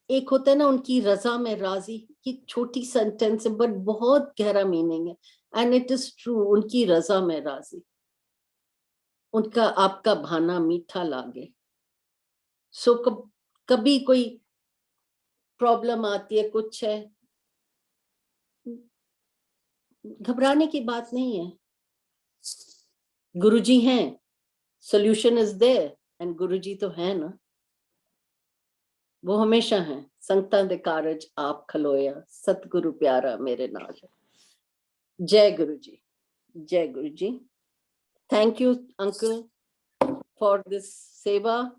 C: एक होता है ना उनकी रजा में राजी, की छोटी सेंटेंस है बट बहुत गहरा मीनिंग है, and it is true, उनकी रजा में राजी, उनका आपका भाना मीठा लागे। सो कभी कोई प्रॉब्लम आती है, कुछ है, घबराने की बात नहीं है, गुरुजी हैं, सॉल्यूशन इज देयर, एंड गुरुजी तो है ना, वो हमेशा हैं। संगतां दे कारज आप खलोया, सतगुरु प्यारा मेरे नाल। जय गुरु जी, जय गुरु जी। Thank you, Uncle, for this seva.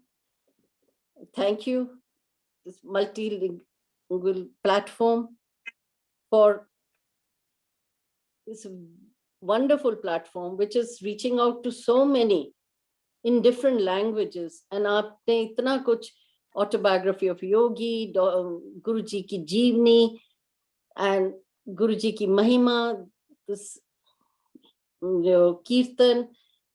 C: Thank you, this multilingual platform, for this wonderful platform which is reaching out to so many in different languages. And आपने इतना कुछ, autobiography of yogi, Guruji ki jeevni, and Guruji ki mahima, this kirtan,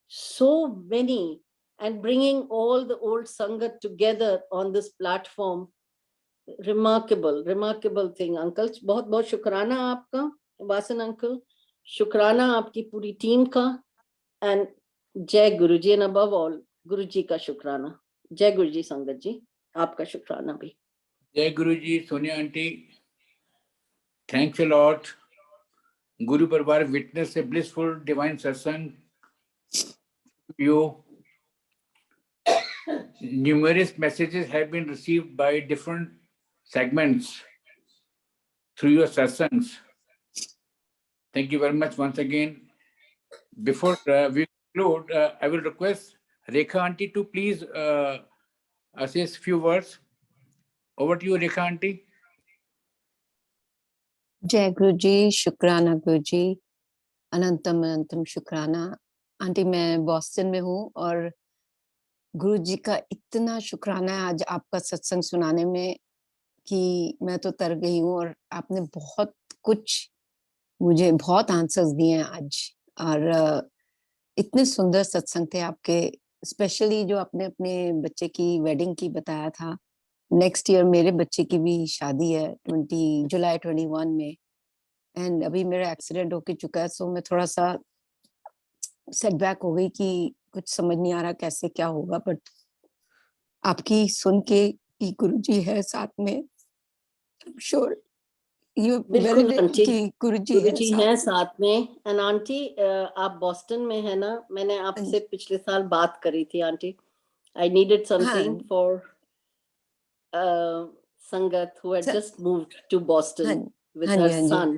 C: so many, and bringing all the old sangat together on this platform remarkable thing uncle. बहुत बहुत शुक्राना आपका Vasan uncle, शुक्राना आपकी पूरी टीम का. एंड जय गुरु जी. एंड अबव ऑल गुरु जी का शुक्राना. जय गुरु जी. संगत जी आपका शुक्राना भी.
B: जय Guru ji. Sonia aunty, thanks a lot. Guru Parvar witnessed a blissful divine satsang. Numerous messages have been received by different segments through your satsangs. Thank you very much once again. Before we conclude, I will request Rekha Aunty to please say a few words. Over to you, Rekha Aunty.
E: जय गुरु जी. शुक्राना गुरु जी. अनंतम अनंतम शुक्राना. Aunty मैं Boston में हूँ और गुरु जी का इतना शुक्राना है आज आपका सत्संग सुनाने में कि मैं तो तर गई हूँ. और आपने बहुत कुछ मुझे बहुत आंसर्स दिए हैं आज. और इतने सुंदर सत्संग थे आपके. स्पेशली जो आपने अपने बच्चे की वेडिंग की बताया था. नेक्स्ट ईयर मेरे बच्चे की भी शादी है 20 जुलाई 21 में. एंड अभी मेरा एक्सीडेंट होके चुका है. सो मैं थोड़ा सा सेटबैक हो गई कि कुछ समझ नहीं आ रहा कैसे क्या होगा. बट आपकी सुन के कि गुरु जी है साथ में, श्योर यू
C: बिल्कुल आंटी,
E: कि गुरु जी
C: हैं साथ में. एंड आंटी आप बॉस्टन में है ना, मैंने आपसे पिछले साल बात करी थी aunty. I needed something for संगत who had just moved to Boston with her son.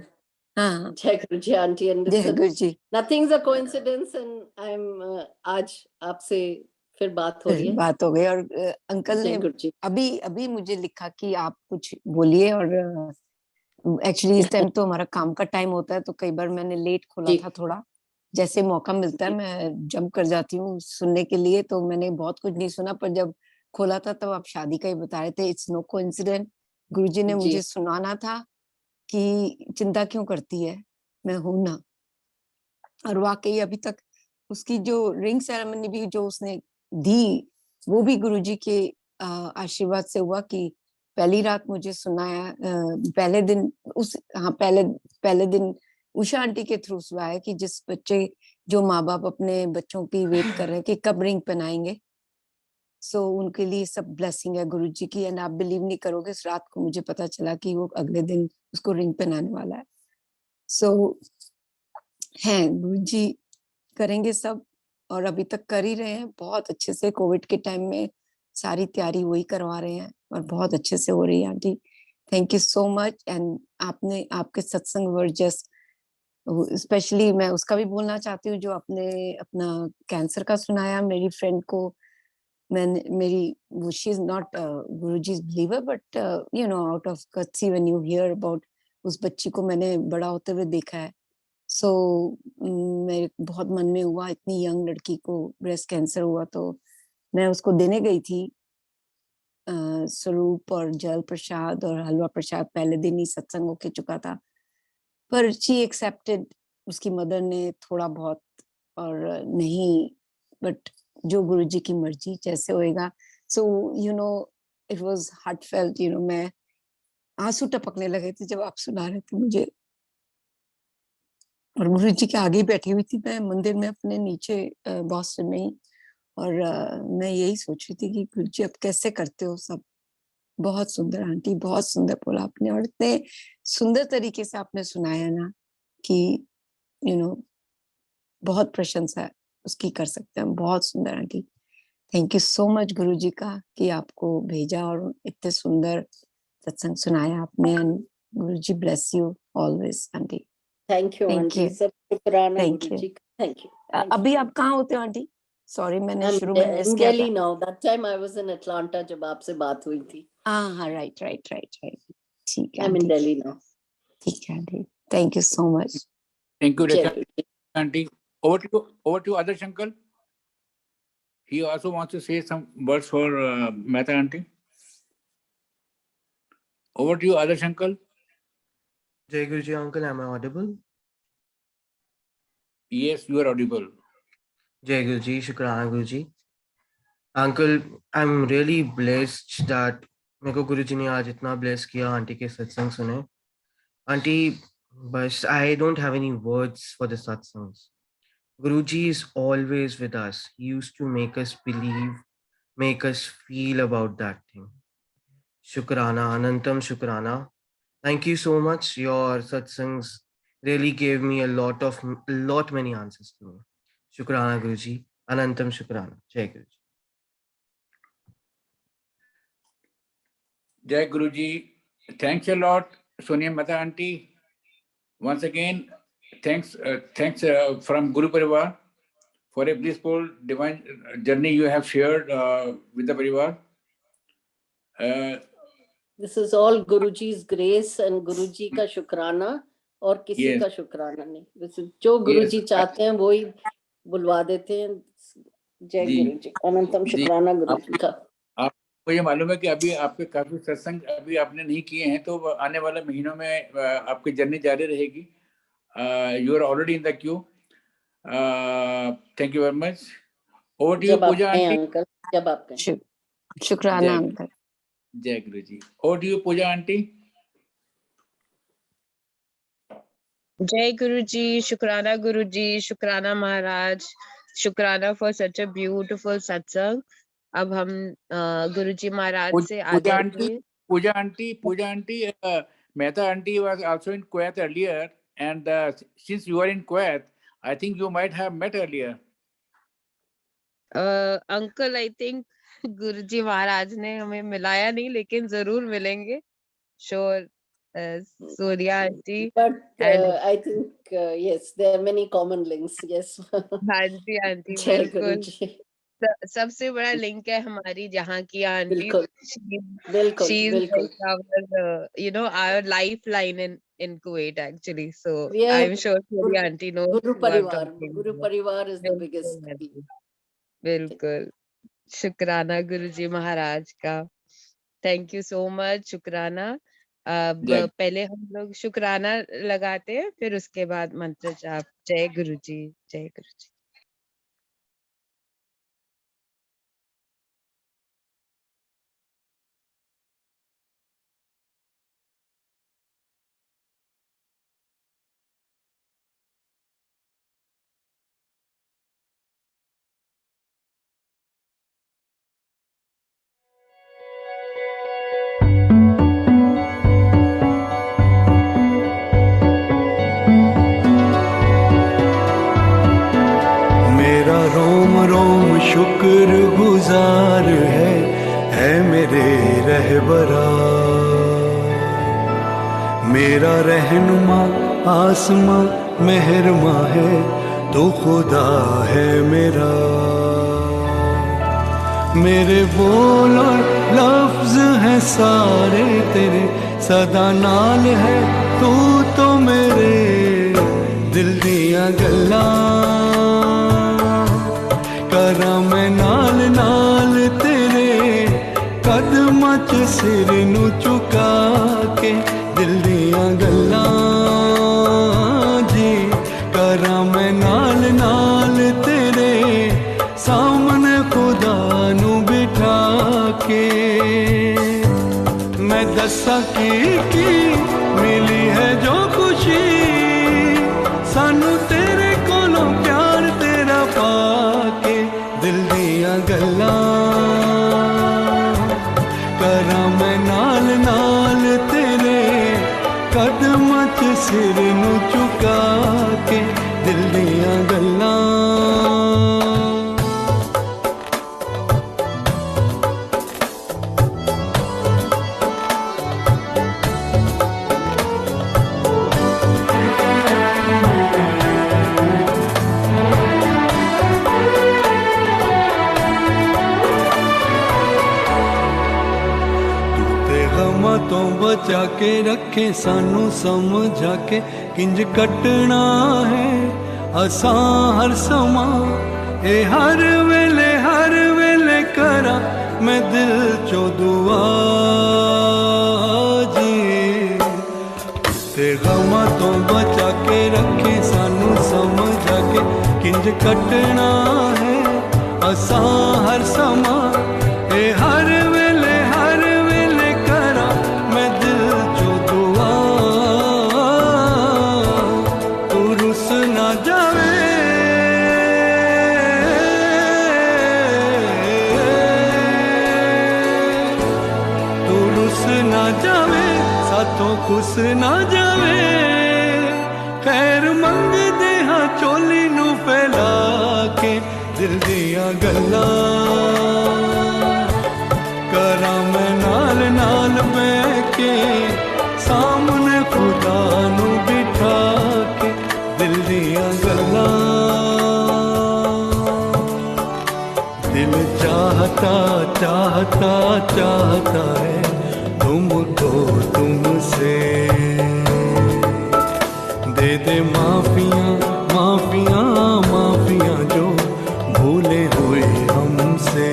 C: जय गुरु जी आंटी. एंड
E: जय गुरु जी.
C: nothing's a coincidence. and I'm आज आपसे फिर बात हो रही है.
E: बात हो गई. और अंकल ने अभी मुझे लिखा कि आप कुछ बोलिए. और एक्चुअली इस टाइम तो हमारा काम का टाइम होता है, तो कई बार मैंने लेट खोला था थोड़ा. जैसे मौका मिलता है मैं जंप कर जाती हूँ सुनने के लिए. तो मैंने बहुत कुछ नहीं सुना, पर जब खोला था तब आप शादी का ही बता रहे थे. It's no coincident. गुरुजी ने मुझे सुनाना था कि चिंता क्यों करती है, मैं हूं ना. और वाकई अभी तक उसकी जो रिंग सेरेमनी भी जो उसने दी वो भी गुरुजी के आशीर्वाद से हुआ. कि पहली रात मुझे सुनाया पहले दिन पहले दिन उषा आंटी के थ्रू सुना है कि जिस बच्चे जो माँ बाप अपने बच्चों की वेट कर रहे हैं कि कब रिंग पहनाएंगे. सो उनके लिए सब ब्लेसिंग है गुरुजी की. एंड आप बिलीव नहीं करोगे, इस रात को मुझे पता चला कि वो अगले दिन उसको रिंग पहनाने वाला है. सो है गुरुजी करेंगे सब, और अभी तक कर ही रहे हैं बहुत अच्छे से. कोविड के टाइम में सारी तैयारी वही करवा रहे हैं और बहुत अच्छे से हो रही है aunty. Thank you so much. And आपके सत्संग वर जस्ट स्पेशली मैं उसका भी बोलना चाहती हूँ जो आपने अपना कैंसर का सुनाया. मेरी फ्रेंड को मैंने she is not Guruji's believer, but you know out of courtesy when you here about उस बच्ची को मैंने बड़ा होते हुए देखा है. सो मेरे बहुत मन में हुआ, इतनी यंग लड़की को ब्रेस्ट कैंसर हुआ. तो मैं उसको देने गई थी स्वरूप और जल प्रसाद और हलवा प्रसाद. पहले दिन ही सत्संग होके चुका था, पर शी एक्सेप्टेड. उसकी मदर ने थोड़ा बहुत और नहीं, बट जो गुरुजी की मर्जी जैसे होएगा. So you know it was heartfelt. You know मैं आंसू टपकने लगे थे जब आप सुना रहे थे मुझे. और गुरु जी के आगे बैठी हुई थी मैं मंदिर में अपने नीचे बॉस्टन में ही. और मैं यही सोच रही थी कि गुरु जी अब कैसे करते हो सब. बहुत सुंदर आंटी, बहुत सुंदर बोला आपने. और इतने सुंदर तरीके से आपने सुनाया ना कि यू नो बहुत प्रशंसा है उसकी कर सकते हैं. बहुत सुंदर aunty. Thank you so much गुरु जी का कि आपको भेजा और इतने सुंदर सत्संग सुनाया आपने. Guru ji bless you always aunty.
C: Thank you aunty. सब शुक्राना गुरु जी. Thank you.
E: अभी आप कहाँ होते हो आंटी? सॉरी मैंने शुरू में मिस
C: in
E: किया
C: Delhi
E: था.
C: now. That time I was in Atlanta जब आपसे बात हुई थी.
E: हाँ राइट. ठीक है.
C: I'm in Delhi now.
E: ठीक है aunty. Thank you so much.
B: Thank you Rekha Aunty. Over to Adarsh uncle. He also wants to say some words for Mehta Aunty. Over to you, Adarsh uncle.
F: Jai Guruji uncle, am I audible?
B: Yes, you are audible.
F: Jai Guruji, Shukrana Guruji. Uncle, I'm really blessed that मेरे को गुरुजी ने आज इतना bless किया aunty के सत्संग सुने। Aunty, बस I don't have any words for the satsangs. Guruji is always with us. He used to make us believe, make us feel about that thing. Shukrana, Anantam Shukrana. Thank you so much. Your satsangs really gave me a lot many answers to me. Shukrana Guruji. Anantam Shukrana. Jai Guruji.
B: Jai Guruji. Thanks a lot, Sonia Mehta Aunty. Once again, thanks from Guru Parivar for a blissful divine journey you have shared with the Parivar.
C: This is all Guruji's grace and Guruji का शुक्राना और किसी
B: Yes.
C: का शुक्राना नहीं. This is जो गुरुजी चाहते हैं वो ही बुलवा देते हैं. जय
B: जी.
C: गुरुजी. अनंतम
B: जी.
C: शुक्राना गुरुजी का.
B: आपको ये मालूम है कि अभी आपके काफी सत्संग अभी आपने नहीं किए हैं, तो आने वाले महीनों में आपकी जर्नी जारी रहेगी. You are already in the queue. Thank you very much. Over to you,
C: जब आप
B: Pooja
C: कहें
B: Aunty.
C: अंकल, जब आप कहें.
E: शुक्राना अंकल.
B: जय गुरुजी. Over to you, Pooja Aunty.
A: जय गुरुजी, शुक्राना महाराज, शुक्राना for such a beautiful satsang. अब हम गुरुजी महाराज से आगे.
B: Pooja Aunty, Mehta Aunty was also in Kuwait earlier, and since you are in Kuwait, I think you might have met earlier.
A: Uncle, I think Guruji Maharaj ने हमें मिलाया नहीं, लेकिन जरूर मिलेंगे. Sure. Sonia aunty.
C: But I think yes, there are many common links. Yes.
A: हाँ जी, aunty
C: जय
A: बिल्कुल.
C: गुरुजी.
A: सबसे बड़ा लिंक है हमारी जहाँ की आंटी.
C: बिल्कुल. बिल्कुल.
A: She's
C: बिल्कुल.
A: like our lifeline in Kuwait actually. So
C: We are
A: I'm sure Sonia aunty knows.
C: Guru
A: who I'm
C: Parivar.
A: talking
C: Guru
A: about.
C: Parivar is the
A: बिल्कुल
C: biggest.
A: आंटी. बिल्कुल. शुक्राना गुरुजी महाराज का. Thank you so much. शुक्राना. अब पहले हम लोग शुक्राना लगाते हैं, फिर उसके बाद मंत्र जाप. जय गुरुजी. जय गुरुजी.
G: मेरा रोम रोम शुक्र गुजार है मेरे रहबरा. मेरा रहनुमा आसमां मेहरमा है, तो खुदा है मेरा. मेरे बोल और लफ्ज हैं सारे तेरे, सदा नाल है तू तो मेरे दिल दियां गल्लां. करा मैं नाल नाल तेरे कदमां च सिर नू चुका के, दिल दियां गल्लां जी. करा मैं नाल नाल तेरे सामने खुदा नू बिठा के. मैं दसा की मिली है जो खुशी सानू तेरे कोलों प्यार तेरा पाके, दिल दियां गल्लां. करा मैं नाल नाल तेरे कदमां च सिर नू चुका के, दिल दियां गल्लां. तो बचा के रखे सानू समझा के, किंज कटना है असां हर समा. ए हर वेले करा मैं दिल चो दुआ जी. ते गमा तो बचा के रखे सानू समझा के, किंज कटना है असां हर समा. ए हर वेले ना जावे खैर मंगदे हां चोली नू फैला के दिल दियां गल्लां करां मैं नाल नाल बैठ के सामने खुदा नू बिठा के दिल दियां गल्लां दिल चाहता चाहता चाहता है तुमको तुमसे दे दे माफियाँ माफियाँ माफियाँ जो भूले हुए हमसे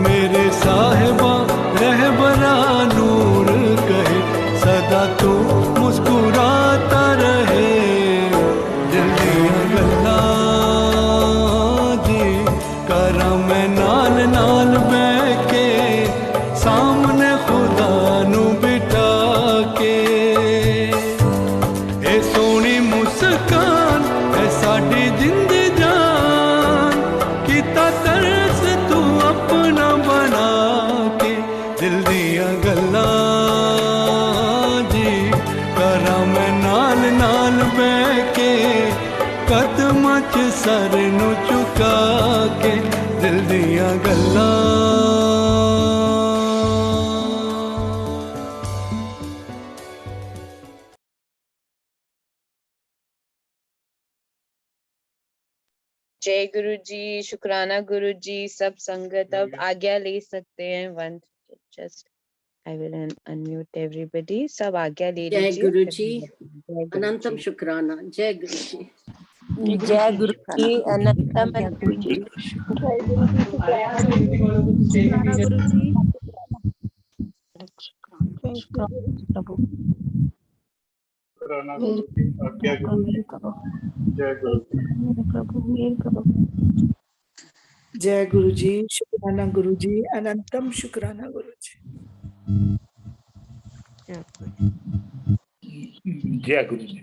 G: मेरे साहिबा रहबरा नूर कहे सदा तू मुस्कुराता रहे दिल दियां गल्लां करा मैं नाल नाल बैठ के सामने खुदा नू बिठा के ए सोनी मुस्कान ए साडी जिंद जान किता तरस तू अपना बना के दिल दियां गल्लां जी करा मैं नाल नाल बैठ के कदमां च सर नू झुका के दिल दियां गल्लां
A: जय गुरु जी, शुक्राना गुरु जी। सब संगत अब आज्ञा ले सकते हैं। One just I will unmute everybody. सब आज्ञा ले
C: जय
A: लीजिए।
C: गुरु जी,
A: जय गुरु
C: अनंतम
A: जी।
C: शुक्राना। जय गुरु जी।
H: जय गुरु जी, अनंतम
E: गुरु जी
I: जय गुरु जी, शुक्राना गुरु जी, शुक्राना गुरु जी। थैंक यू गुरु जी।
E: प्रभु
J: शुक्राना गुरु जी, आज्ञा गुरु जी। जय गुरु जी।
E: प्रभु मेर करो
K: जय गुरु जी, शुक्राना गुरु जी, अनंतम शुक्राना गुरु जी।
B: जय गुरु जी।